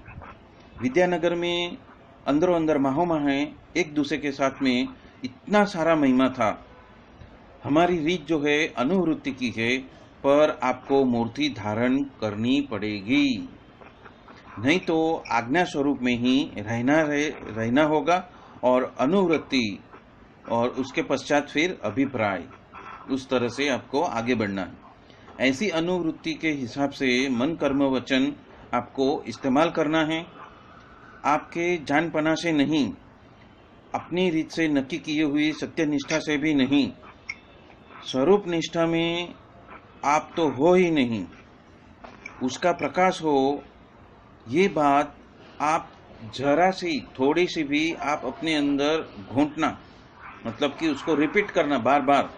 विद्यानगर में अंदरों अंदर माहो माहे एक दूसरे के साथ में इतना सारा महिमा था। हमारी रीत जो है अनुवृत्ति की है, पर आपको मूर्ति धारण करनी पड़ेगी, नहीं तो आज्ञा स्वरूप में ही रहना होगा। और अनुवृत्ति और उसके पश्चात फिर अभिप्राय, उस तरह से आपको आगे बढ़ना है। ऐसी अनुवृत्ति के हिसाब से मन कर्म वचन आपको इस्तेमाल करना है। आपके जान पना से नहीं, अपनी रीत से नक्की की हुई सत्य निष्ठा से भी नहीं, स्वरूप निष्ठा में आप तो हो ही नहीं, उसका प्रकाश हो। ये बात आप जरा सी थोड़ी सी भी आप अपने अंदर घोंटना, मतलब कि उसको रिपीट करना बार बार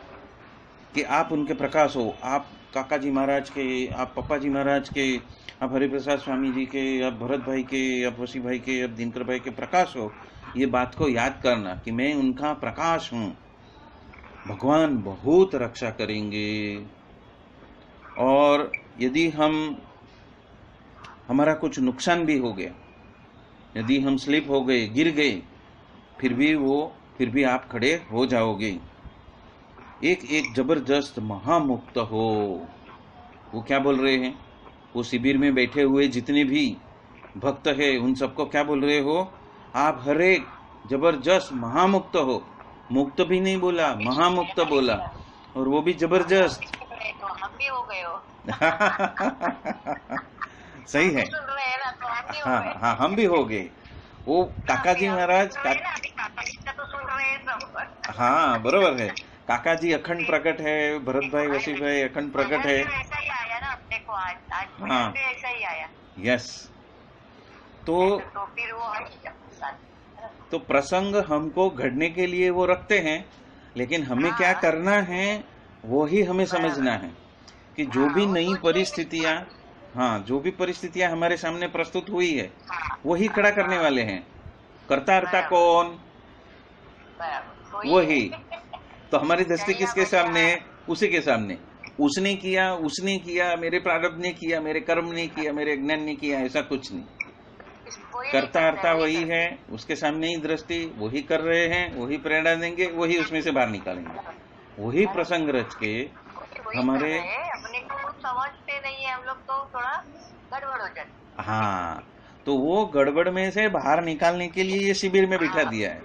कि आप उनके प्रकाश हो। आप काका जी महाराज के, आप पप्पा जी महाराज के, आप हरिप्रसाद स्वामी जी के, आप भरत भाई के, आप वसी भाई के, आप दिनकर भाई के प्रकाश हो। ये बात को याद करना कि मैं उनका प्रकाश हूँ। भगवान बहुत रक्षा करेंगे। और यदि हमारा कुछ नुकसान भी हो गया, यदि हम स्लिप हो गए, गिर गए, फिर भी आप खड़े हो जाओगे। एक जबरदस्त महामुक्त हो। वो क्या बोल रहे हैं? वो शिविर में बैठे हुए जितने भी भक्त है उन सबको क्या बोल रहे हो? आप हर एक जबरदस्त महामुक्त हो। मुक्त भी नहीं बोला, महामुक्त बोला। और वो भी जबरदस्त। तो हम भी हो गए हो। सही है। सुन रहे हैं ना, तो हम भी हो हाँ गए। हाँ, हम भी हो गए। वो काका जी महाराज सुन रहे हैं ना, अभी काका जी का तो सुन रहे हैं सब। हाँ बरोबर है। काका जी अखंड प्रकट है, भरत भाई वसीफ भाई अखंड प्रकट है। ऐसा ही आया ना अपने को, आज हाँ भी ऐसा ही आया। यस। तो तो फिर वो तो प्रसंग हमको घड़ने के लिए वो रखते हैं, लेकिन हमें क्या करना है वो ही हमें समझना है कि जो भी नई परिस्थितियां, हाँ जो भी परिस्थितियां हमारे सामने प्रस्तुत हुई है वही खड़ा करने वाले हैं। कर्ता हर्ता कौन? वही। तो हमारी दृष्टि किसके सामने है? उसी के सामने। उसने किया, मेरे प्रारब्ध ने किया, मेरे कर्म ने किया, मेरे ज्ञान ने किया, ऐसा कुछ नहीं। कर्ता हर्ता वही है, उसके सामने ही दृष्टि, वही कर रहे हैं, वही प्रेरणा देंगे, वही उसमें से बाहर निकालेंगे। वही प्रसंग रच के हमारे, अपने को समझते नहीं है हम लोग, तो थोड़ा गड़बड़ हो जाती। हाँ तो वो गड़बड़ में से बाहर निकालने के लिए ये शिविर में बिठा दिया है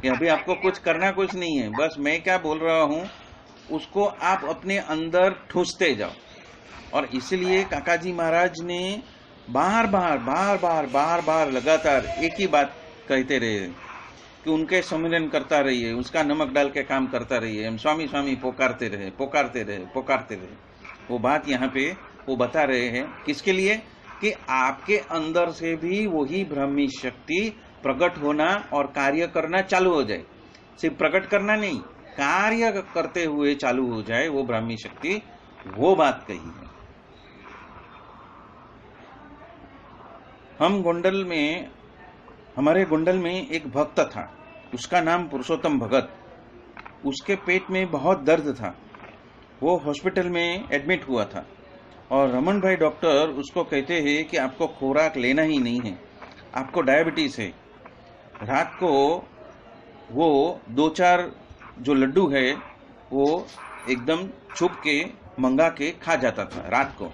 कि अभी आपको कुछ करना कुछ नहीं है, बस मैं क्या बोल रहा हूँ उसको आप अपने अंदर ठूसते जाओ। और इसलिए काका जी महाराज ने बार बार लगातार एक ही बात कहते रहे कि उनके सम्मेलन करता रहिए, उसका नमक डाल के काम करता रहिए, हम स्वामी स्वामी पोकारते रहे। वो बात यहाँ पे वो बता रहे हैं किसके लिए, कि आपके अंदर से भी वही ब्राह्मी शक्ति प्रकट होना और कार्य करना चालू हो जाए। सिर्फ प्रकट करना नहीं, कार्य करते हुए चालू हो जाए वो ब्राह्मी शक्ति, वो बात कही है। हमारे गोंडल में एक भक्त था, उसका नाम पुरुषोत्तम भगत। उसके पेट में बहुत दर्द था, वो हॉस्पिटल में एडमिट हुआ था और रमन भाई डॉक्टर उसको कहते हैं कि आपको खुराक लेना ही नहीं है, आपको डायबिटीज है। रात को वो 2-4 जो लड्डू है वो एकदम छुप के मंगा के खा जाता था रात को।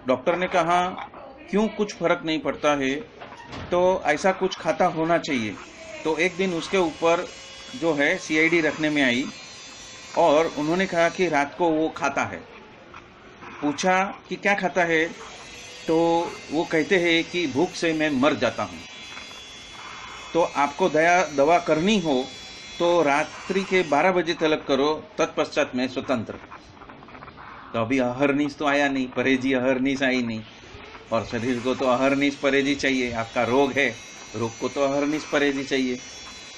डॉक्टर ने कहा क्यों कुछ फर्क नहीं पड़ता है, तो ऐसा कुछ खाता होना चाहिए। तो एक दिन उसके ऊपर जो है सीआईडी रखने में आई और उन्होंने कहा कि रात को वो खाता है। पूछा कि क्या खाता है, तो वो कहते हैं कि भूख से मैं मर जाता हूँ, तो आपको दवा करनी हो तो रात्रि के 12 बजे तलक करो, तत्पश्चात मैं स्वतंत्र। तो अभी अहरनीस तो आया नहीं, परहेजी अहरनीस आई नहीं, और शरीर को तो अहरनीस परहेजी चाहिए। आपका रोग है, रोग को तो अहरनीस परहेजी चाहिए।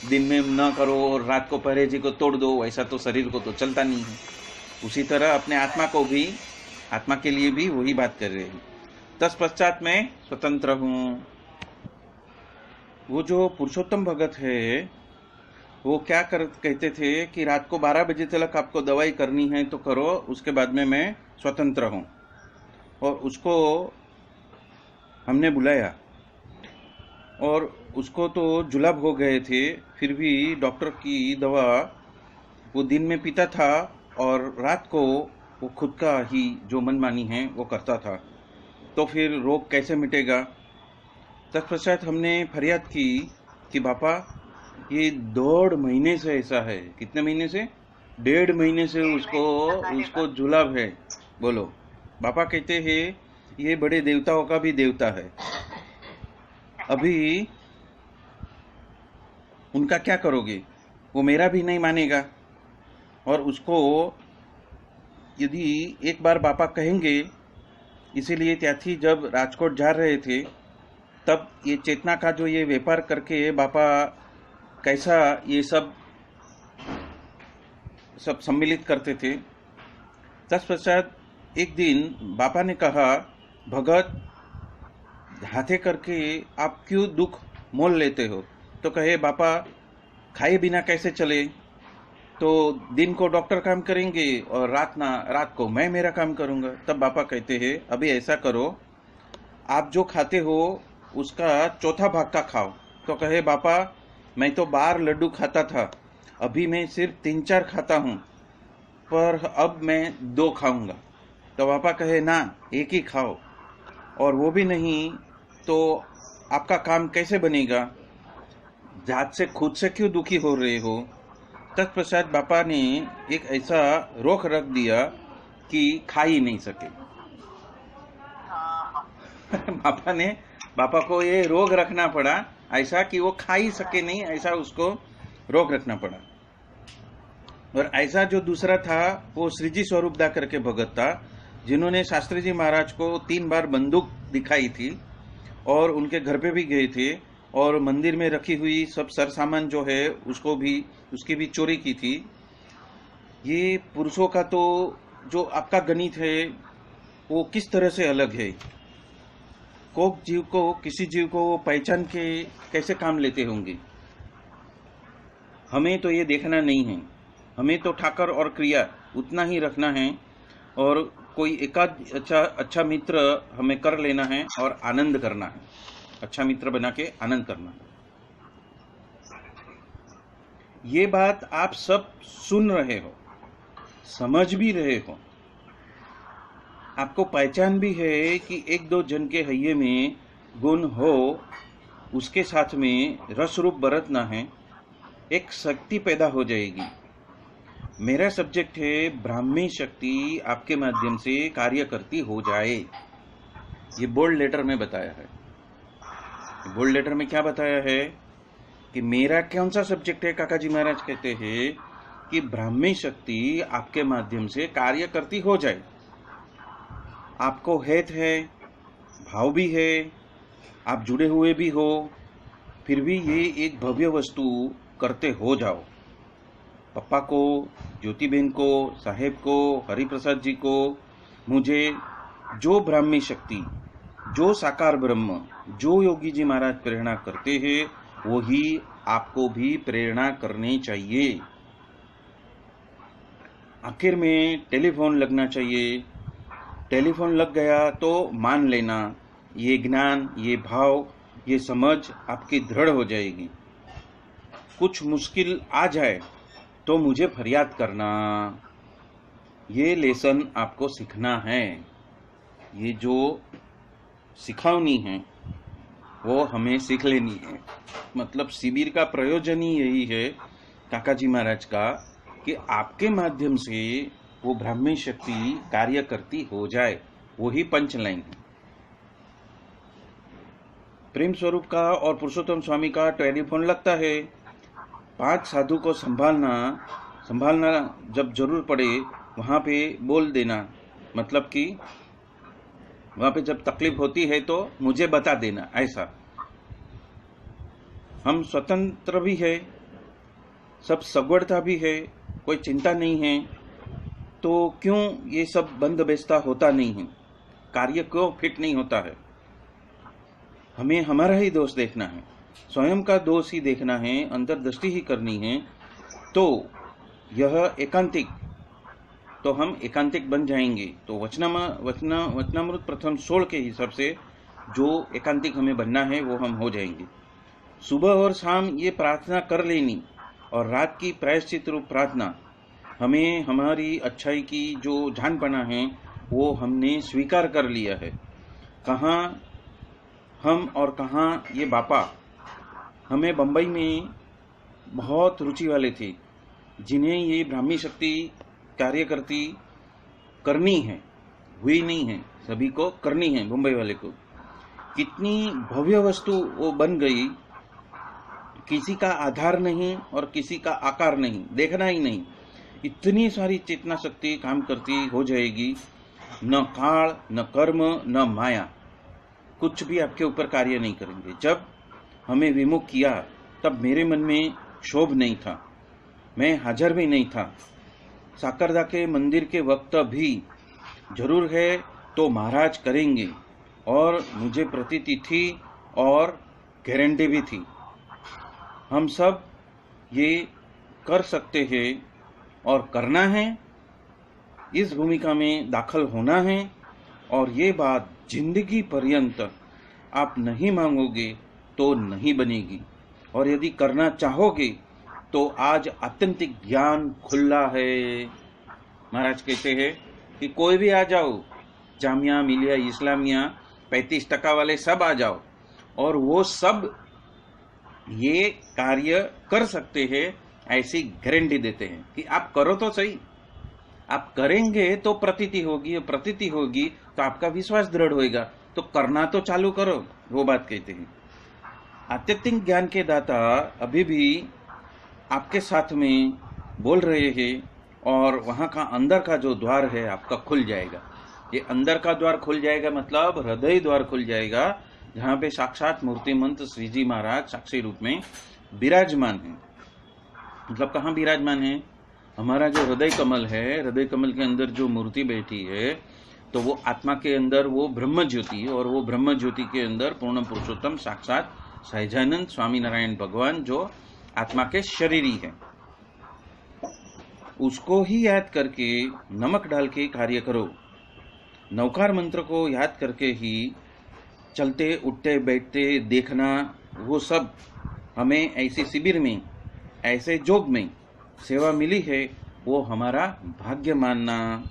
दिन में न करो और रात को परहेजी को तोड़ दो, ऐसा तो शरीर को तो चलता नहीं है। उसी तरह अपने आत्मा को भी, आत्मा के लिए भी वही बात कर रहे हैं, तत्पश्चात मैं स्वतंत्र हूँ। वो जो पुरुषोत्तम भगत है वो क्या कहते थे कि रात को 12 बजे तक आपको दवाई करनी है तो करो, उसके बाद में मैं स्वतंत्र हूँ। और उसको हमने बुलाया और उसको तो जुलाब हो गए थे, फिर भी डॉक्टर की दवा वो दिन में पीता था और रात को वो खुद का ही जो मनमानी है वो करता था। तो फिर रोग कैसे मिटेगा? तत्पश्चात हमने फरियाद की कि बापा ये 1.5 महीने से ऐसा है। कितने महीने से? 1.5 महीने से उसको जुलाब है। बोलो। बापा कहते हैं ये बड़े देवताओं का भी देवता है, अभी उनका क्या करोगे? वो मेरा भी नहीं मानेगा। और उसको यदि एक बार बापा कहेंगे, इसीलिए त्याथी जब राजकोट जा रहे थे तब ये चेतना का जो ये व्यापार करके बापा कैसा ये सब सम्मिलित करते थे। तत्पश्चात एक दिन बापा ने कहा, भगत हाथे करके आप क्यों दुख मोल लेते हो? तो कहे बापा खाए बिना कैसे चले, तो दिन को डॉक्टर काम करेंगे और रात को मैं मेरा काम करूंगा। तब बापा कहते हैं अभी ऐसा करो, आप जो खाते हो उसका 1/4 भाग का खाओ। तो कहे बापा मैं तो 12 लड्डू खाता था, अभी मैं सिर्फ 3-4 खाता हूँ, पर अब मैं 2 खाऊंगा। तो पापा कहे ना, एक ही खाओ, और वो भी नहीं तो आपका काम कैसे बनेगा? जात से खुद से क्यों दुखी हो रहे हो? तत्पश्चात बापा ने एक ऐसा रोक रख दिया कि खा ही नहीं सके। हाँ, बापा को ये रोग रखना पड़ा ऐसा कि वो खा ही सके नहीं, ऐसा उसको रोक रखना पड़ा। और ऐसा जो दूसरा था वो श्रीजी स्वरूपदा करके भगत था, जिन्होंने शास्त्री जी महाराज को 3 बार बंदूक दिखाई थी और उनके घर पे भी गए थे और मंदिर में रखी हुई सब सर सामान जो है उसकी भी चोरी की थी। ये पुरुषों का तो जो आपका गणित है वो किस तरह से अलग है। किसी जीव को वो पहचान के कैसे काम लेते होंगे, हमें तो ये देखना नहीं है। हमें तो ठाकर और क्रिया उतना ही रखना है और कोई एकाध अच्छा मित्र हमें कर लेना है और आनंद करना है, अच्छा मित्र बना के आनंद करना है। ये बात आप सब सुन रहे हो, समझ भी रहे हो, आपको पहचान भी है कि 1-2 जन के हइये में गुण हो, उसके साथ में रस रूप बरतना है, एक शक्ति पैदा हो जाएगी। मेरा सब्जेक्ट है ब्राह्मी शक्ति आपके माध्यम से कार्य करती हो जाए। ये बोल्ड लेटर में बताया है। बोल्ड लेटर में क्या बताया है कि मेरा कौन सा सब्जेक्ट है। काका जी महाराज कहते हैं कि ब्राह्मी शक्ति आपके माध्यम से कार्य करती हो जाए। आपको हेत है, भाव भी है, आप जुड़े हुए भी हो, फिर भी ये एक भव्य वस्तु करते हो जाओ। पप्पा को, ज्योति बहन को, साहेब को, हरिप्रसाद जी को, मुझे जो ब्राह्मी शक्ति, जो साकार ब्रह्म, जो योगी जी महाराज प्रेरणा करते हैं वो ही आपको भी प्रेरणा करनी चाहिए। आखिर में टेलीफोन लगना चाहिए। टेलीफोन लग गया तो मान लेना, ये ज्ञान, ये भाव, ये समझ आपकी दृढ़ हो जाएगी। कुछ मुश्किल आ जाए तो मुझे फरियाद करना। ये लेसन आपको सीखना है। ये जो सिखावनी है वो हमें सीख लेनी है। मतलब शिविर का प्रयोजन ही यही है काका जी महाराज का कि आपके माध्यम से वो ब्राह्मी शक्ति कार्य करती हो जाए। वही पंच लाइन है। प्रेम स्वरूप का और पुरुषोत्तम स्वामी का टेलीफोन लगता है। 5 साधु को संभालना जब जरूर पड़े वहां पे बोल देना, मतलब कि वहां पे जब तकलीफ होती है तो मुझे बता देना। ऐसा हम स्वतंत्र भी है, सब सगवड़ता भी है, कोई चिंता नहीं है, तो क्यों ये सब बंद बेस्ता होता नहीं है, कार्य क्यों फिट नहीं होता है। हमें हमारा ही दोष देखना है, स्वयं का दोष ही देखना है, अंतर्दृष्टि ही करनी है। तो यह एकांतिक, तो हम एकांतिक बन जाएंगे। तो वचनामृत प्रथम 16 के हिसाब से जो एकांतिक हमें बनना है वो हम हो जाएंगे। सुबह और शाम ये प्रार्थना कर लेनी और रात की प्रायश्चित रूप प्रार्थना, हमें हमारी अच्छाई की जो जान-पना है वो हमने स्वीकार कर लिया है। कहाँ हम और कहाँ ये बापा। हमें बंबई में बहुत रुचि वाले थे जिन्हें ये ब्राह्मी शक्ति कार्य करनी है, हुई नहीं है, सभी को करनी है। मुंबई वाले को कितनी भव्य वस्तु वो बन गई, किसी का आधार नहीं और किसी का आकार नहीं, देखना ही नहीं। इतनी सारी चेतना शक्ति काम करती हो जाएगी। न काल, न कर्म, न माया, कुछ भी आपके ऊपर कार्य नहीं करेंगे। जब हमें विमुख किया तब मेरे मन में क्षोभ नहीं था, मैं हाजिर भी नहीं था। साकरदा के मंदिर के वक्त भी जरूर है तो महाराज करेंगे, और मुझे प्रतीति थी और गारंटी भी थी। हम सब ये कर सकते हैं और करना है, इस भूमिका में दाखल होना है। और ये बात जिंदगी पर्यंत आप नहीं मांगोगे तो नहीं बनेगी, और यदि करना चाहोगे तो आज आत्यंतिक ज्ञान खुला है। महाराज कहते हैं कि कोई भी आ जाओ, जामिया, मिलिया, इस्लामिया, 35% वाले सब आ जाओ, और वो सब ये कार्य कर सकते हैं। ऐसी गारंटी देते हैं कि आप करो तो सही, आप करेंगे तो प्रतीति होगी, और प्रतीति होगी तो आपका विश्वास दृढ़ होएगा, तो करना तो चालू करो, वो बात कहते हैं। आध्यात्मिक ज्ञान के दाता अभी भी आपके साथ में बोल रहे हैं, और वहां का अंदर का जो द्वार है आपका खुल जाएगा। ये अंदर का द्वार खुल जाएगा मतलब हृदय द्वार खुल जाएगा, जहां पे साक्षात मूर्तिमंत श्री जी महाराज साक्षी रूप में विराजमान है। मतलब कहाँ विराजमान है? हमारा जो हृदय कमल है, हृदय कमल के अंदर जो मूर्ति बैठी है, तो वो आत्मा के अंदर वो ब्रह्म ज्योति है, और वो ब्रह्म ज्योति के अंदर पूर्ण पुरुषोत्तम साक्षात सहजानंद स्वामी नारायण भगवान जो आत्मा के शरीरी है, उसको ही याद करके नमक डाल के कार्य करो। नवकार मंत्र को याद करके ही चलते उठते बैठते देखना, वो सब हमें ऐसे शिविर में, ऐसे जोग में सेवा मिली है, वो हमारा भाग्य मानना।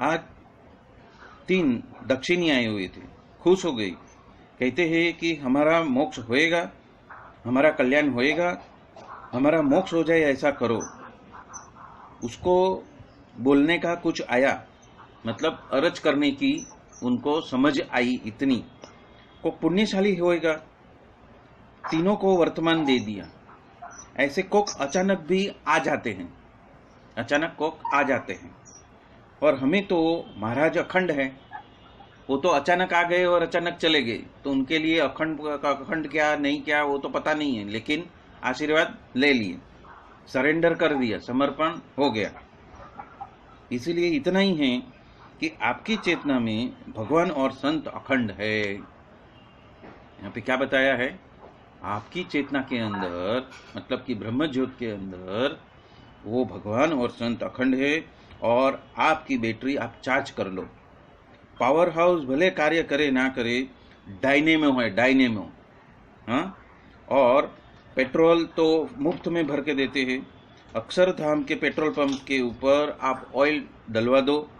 आज 3 दक्षिणी आए हुए थे, खुश हो गई, कहते हैं कि हमारा मोक्ष होएगा, हमारा कल्याण होएगा, हमारा मोक्ष हो जाए ऐसा करो। उसको बोलने का कुछ आया, मतलब अर्ज करने की उनको समझ आई, इतनी को पुण्यशाली होएगा। तीनों को वर्तमान दे दिया। ऐसे कोक अचानक भी आ जाते हैं, अचानक कोक आ जाते हैं, और हमें तो महाराज अखंड है, वो तो अचानक आ गए और अचानक चले गए, तो उनके लिए अखंड क्या नहीं क्या वो तो पता नहीं है, लेकिन आशीर्वाद ले लिए, सरेंडर कर दिया, समर्पण हो गया। इसीलिए इतना ही है कि आपकी चेतना में भगवान और संत अखंड है। यहाँ पे क्या बताया है? आपकी चेतना के अंदर, मतलब कि ब्रह्म ज्योत के अंदर वो भगवान और संत अखंड है, और आपकी बैटरी आप चार्ज कर लो। पावर हाउस भले कार्य करे ना करे, डायनेमो है, डायनेमो। हाँ, और पेट्रोल तो मुफ्त में भर के देते हैं। अक्षरधाम के पेट्रोल पंप के ऊपर आप ऑयल डलवा दो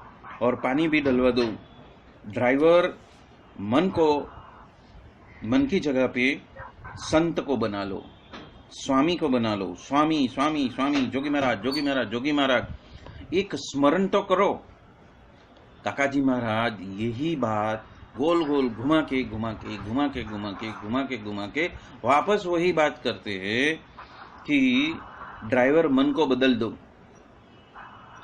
और पानी भी डलवा दो। ड्राइवर मन की जगह पे संत को बना लो, स्वामी को बना लो। स्वामी स्वामी स्वामी, जोगी महाराज जोगी महाराज जोगी महाराज, एक स्मरण तो करो। काकाजी महाराज यही बात गोल गोल घुमा के वापस वही बात करते हैं कि ड्राइवर मन को बदल दो।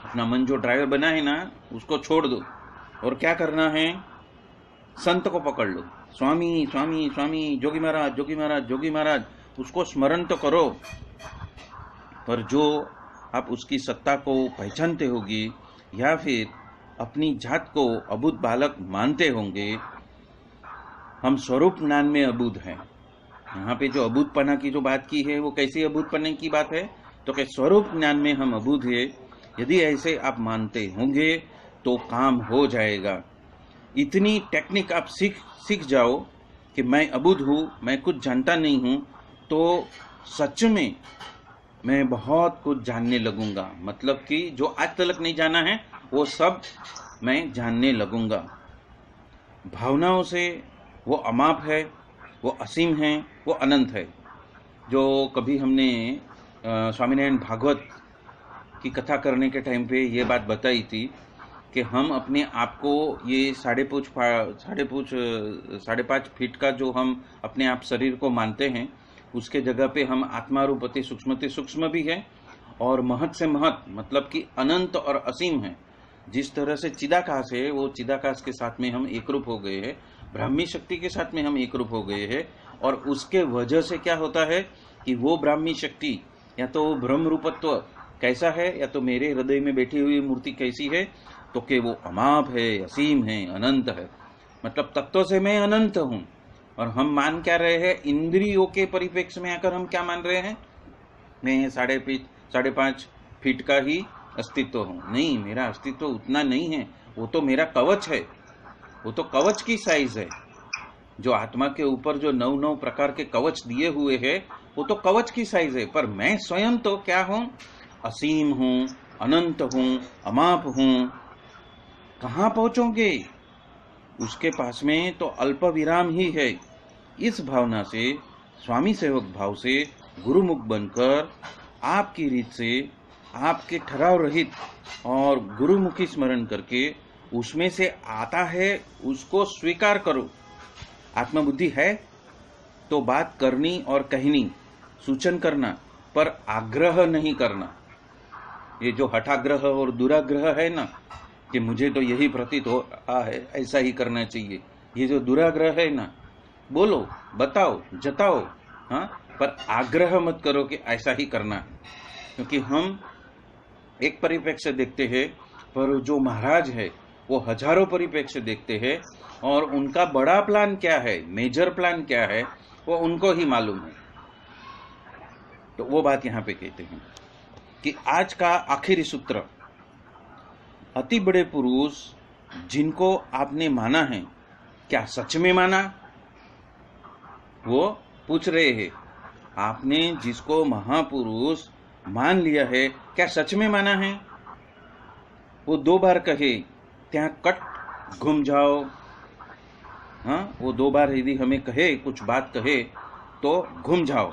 अपना मन जो ड्राइवर बना है ना, उसको छोड़ दो, और क्या करना है? संत को पकड़ लो। स्वामी स्वामी स्वामी, जोगी महाराज जोगी महाराज जोगी महाराज, उसको स्मरण तो करो। पर जो आप उसकी सत्ता को पहचानते होगी, या फिर अपनी जात को अबूझ बालक मानते होंगे, हम स्वरूप ज्ञान में अबूझ हैं। यहाँ पे जो अबूझपना की जो बात की है, वो कैसी अबूझपने की बात है? तो कि स्वरूप ज्ञान में हम अबूझ है। यदि ऐसे आप मानते होंगे तो काम हो जाएगा। इतनी टेक्निक आप सीख जाओ कि मैं अबूझ हूँ, मैं कुछ जानता नहीं हूँ, तो सच में मैं बहुत कुछ जानने लगूंगा। मतलब कि जो आज तक नहीं जाना है वो सब मैं जानने लगूंगा। भावनाओं से वो अमाप है, वो असीम है, वो अनंत है। जो कभी हमने स्वामीनारायण भागवत की कथा करने के टाइम पे ये बात बताई थी कि हम अपने आप को ये 5.5 फीट का जो हम अपने आप शरीर को मानते हैं, उसके जगह पे हम आत्मा रूप अति सूक्ष्म भी है, और महत से महत मतलब कि अनंत और असीम है। जिस तरह से चिदाकाश है, वो चिदाकाश के साथ में हम एक रूप हो गए हैं, ब्राह्मी शक्ति के साथ में हम एक रूप हो गए हैं। और उसके वजह से क्या होता है कि वो ब्राह्मी शक्ति या तो ब्रह्म रूपत्व कैसा है, या तो मेरे हृदय में बैठी हुई मूर्ति कैसी है, तो कि वो अमाप है, असीम है, अनंत है। मतलब तत्व से मैं अनंत हूं, और हम मान क्या रहे हैं? इंद्रियों के परिप्रेक्ष्य में आकर हम क्या मान रहे हैं? मैं 5.5 फीट का ही अस्तित्व हूं। नहीं, मेरा अस्तित्व उतना नहीं है, वो तो मेरा कवच है, वो तो कवच की साइज है। जो आत्मा के ऊपर जो 9 प्रकार के कवच दिए हुए हैं, वो तो कवच की साइज है। पर मैं स्वयं तो क्या हूं? असीम हूं, अनंत हूं, अमाप हूं। कहां पहुंचोगे? उसके पास में तो अल्प विराम ही है। इस भावना से, स्वामी सेवक भाव से गुरुमुख बनकर आपकी रीत से, आपके ठहराव रहित और गुरुमुखी स्मरण करके उसमें से आता है उसको स्वीकार करो। आत्मबुद्धि है तो बात करनी और कहनी, सूचन करना, पर आग्रह नहीं करना। ये जो हठाग्रह और दुराग्रह है ना, कि मुझे तो यही प्रतीत हो रहा है, ऐसा ही करना चाहिए, ये जो दुराग्रह है ना, बोलो, बताओ, जताओ, हाँ, पर आग्रह मत करो कि ऐसा ही करना है। क्योंकि हम एक परिप्रेक्ष्य देखते हैं, पर जो महाराज है वो हजारों परिप्रेक्ष्य देखते हैं, और उनका बड़ा प्लान क्या है, मेजर प्लान क्या है, वो उनको ही मालूम है। तो वो बात यहाँ पे कहते हैं कि आज का आखिरी सूत्र, अति बड़े पुरुष जिनको आपने माना है, क्या सच में माना? वो पूछ रहे हैं, आपने जिसको महापुरुष मान लिया है, क्या सच में माना है? वो 2 बार कहे, त्या कट घूम जाओ। हाँ, वो 2 बार यदि हमें कहे, कुछ बात कहे, तो घूम जाओ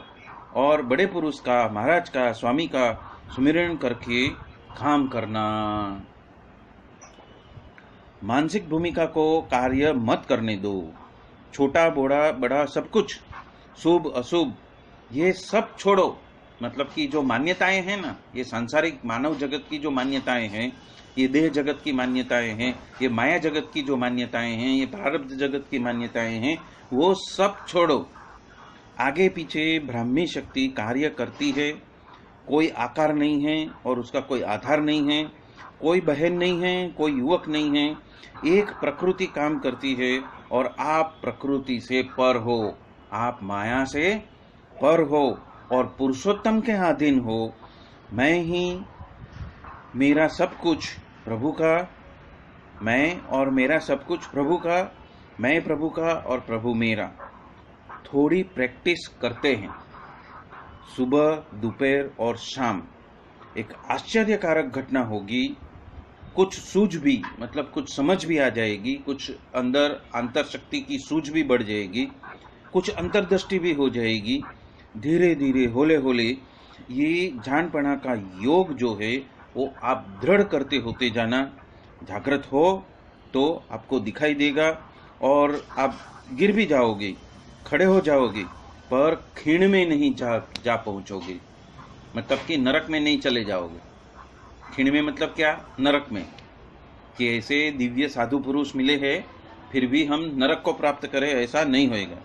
और बड़े पुरुष का, महाराज का, स्वामी का सुमिरन करके काम करना। मानसिक भूमिका को कार्य मत करने दो। छोटा बड़ा बड़ा सब कुछ, शुभ अशुभ, ये सब छोड़ो। मतलब कि जो मान्यताएं हैं ना, ये सांसारिक मानव जगत की जो मान्यताएं हैं, ये देह जगत की मान्यताएं हैं, ये माया जगत की जो मान्यताएं हैं, ये प्रारब्ध जगत की मान्यताएं हैं, वो सब छोड़ो। आगे पीछे ब्राह्मी शक्ति कार्य करती है, कोई आकार नहीं है और उसका कोई आधार नहीं है, कोई बहन नहीं है, कोई युवक नहीं है, एक प्रकृति काम करती है और आप प्रकृति से पर हो, आप माया से पर हो और पुरुषोत्तम के अधीन हो। मैं ही, मेरा सब कुछ प्रभु का, मैं और मेरा सब कुछ प्रभु का, मैं प्रभु का और प्रभु मेरा। थोड़ी प्रैक्टिस करते हैं, सुबह, दोपहर और शाम। एक आश्चर्यकारक घटना होगी, कुछ सूझ भी, मतलब कुछ समझ भी आ जाएगी, कुछ अंदर अंतर शक्ति की सूझ भी बढ़ जाएगी, कुछ अंतर्दृष्टि भी हो जाएगी। धीरे धीरे, होले होले ये जानपना का योग जो है वो आप दृढ़ करते होते जाना। जागृत हो तो आपको दिखाई देगा और आप गिर भी जाओगे, खड़े हो जाओगे, पर खीण में नहीं जा पहुंचोगे। मतलब कि नरक में नहीं चले जाओगे। खीण में मतलब क्या? नरक में। कि ऐसे दिव्य साधु पुरुष मिले हैं फिर भी हम नरक को प्राप्त करें, ऐसा नहीं होएगा।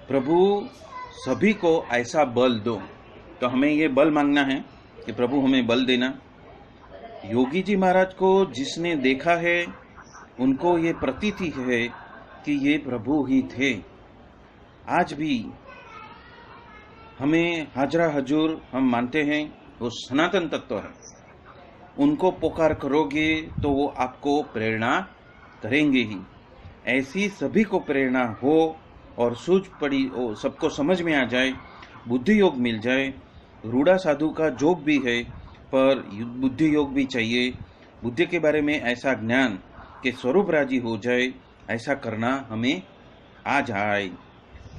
प्रभु सभी को ऐसा बल दो। तो हमें ये बल मांगना है कि प्रभु हमें बल देना। योगी जी महाराज को जिसने देखा है उनको ये प्रतीति है कि ये प्रभु ही थे। आज भी हमें हाजरा हजूर हम मानते हैं, वो सनातन तत्व है। उनको पुकार करोगे तो वो आपको प्रेरणा करेंगे ही। ऐसी सभी को प्रेरणा हो और सूझ पड़ी, सबको समझ में आ जाए, बुद्धि योग मिल जाए। रूढ़ा साधु का जोग भी है, पर बुद्धि योग भी चाहिए। बुद्धि के बारे में ऐसा ज्ञान कि स्वरूप राजी हो जाए, ऐसा करना हमें आ जाए।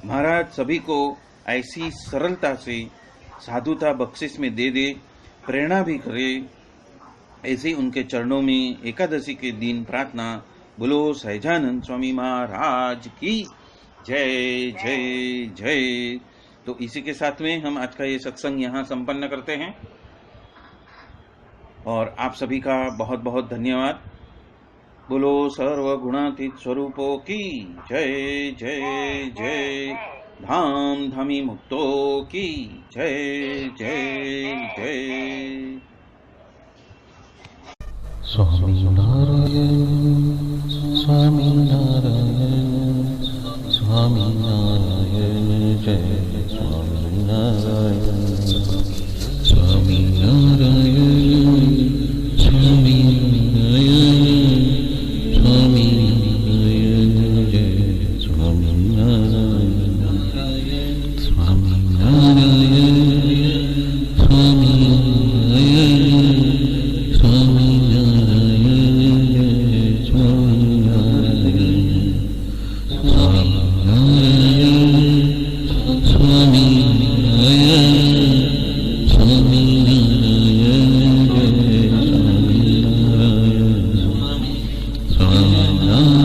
महाराज सभी को ऐसी सरलता से साधुता बख्शिश में दे दे, प्रेरणा भी करे। ऐसे उनके चरणों में एकादशी के दिन प्रार्थना। बोलो सहजानंद स्वामी महाराज की जय जय जय। तो इसी के साथ में हम आज का ये सत्संग यहाँ संपन्न करते हैं और आप सभी का बहुत बहुत धन्यवाद। बोलो सर्वगुणातीत स्वरूपों की जय जय जय। धाम धामी मुक्तों की जय जय जय। स्वामी नारायण स्वामी नारायण स्वामी नारायण जय स्वामी नारायण स्वामी नारायण स्वामी नारायण स्वामी नारायण जय स्वामी नारायण स्वामी नारायण स्वामी नारायण स्वामी नारायण जय स्वामी नारायण स्वामी नारायण स्वामी नारायण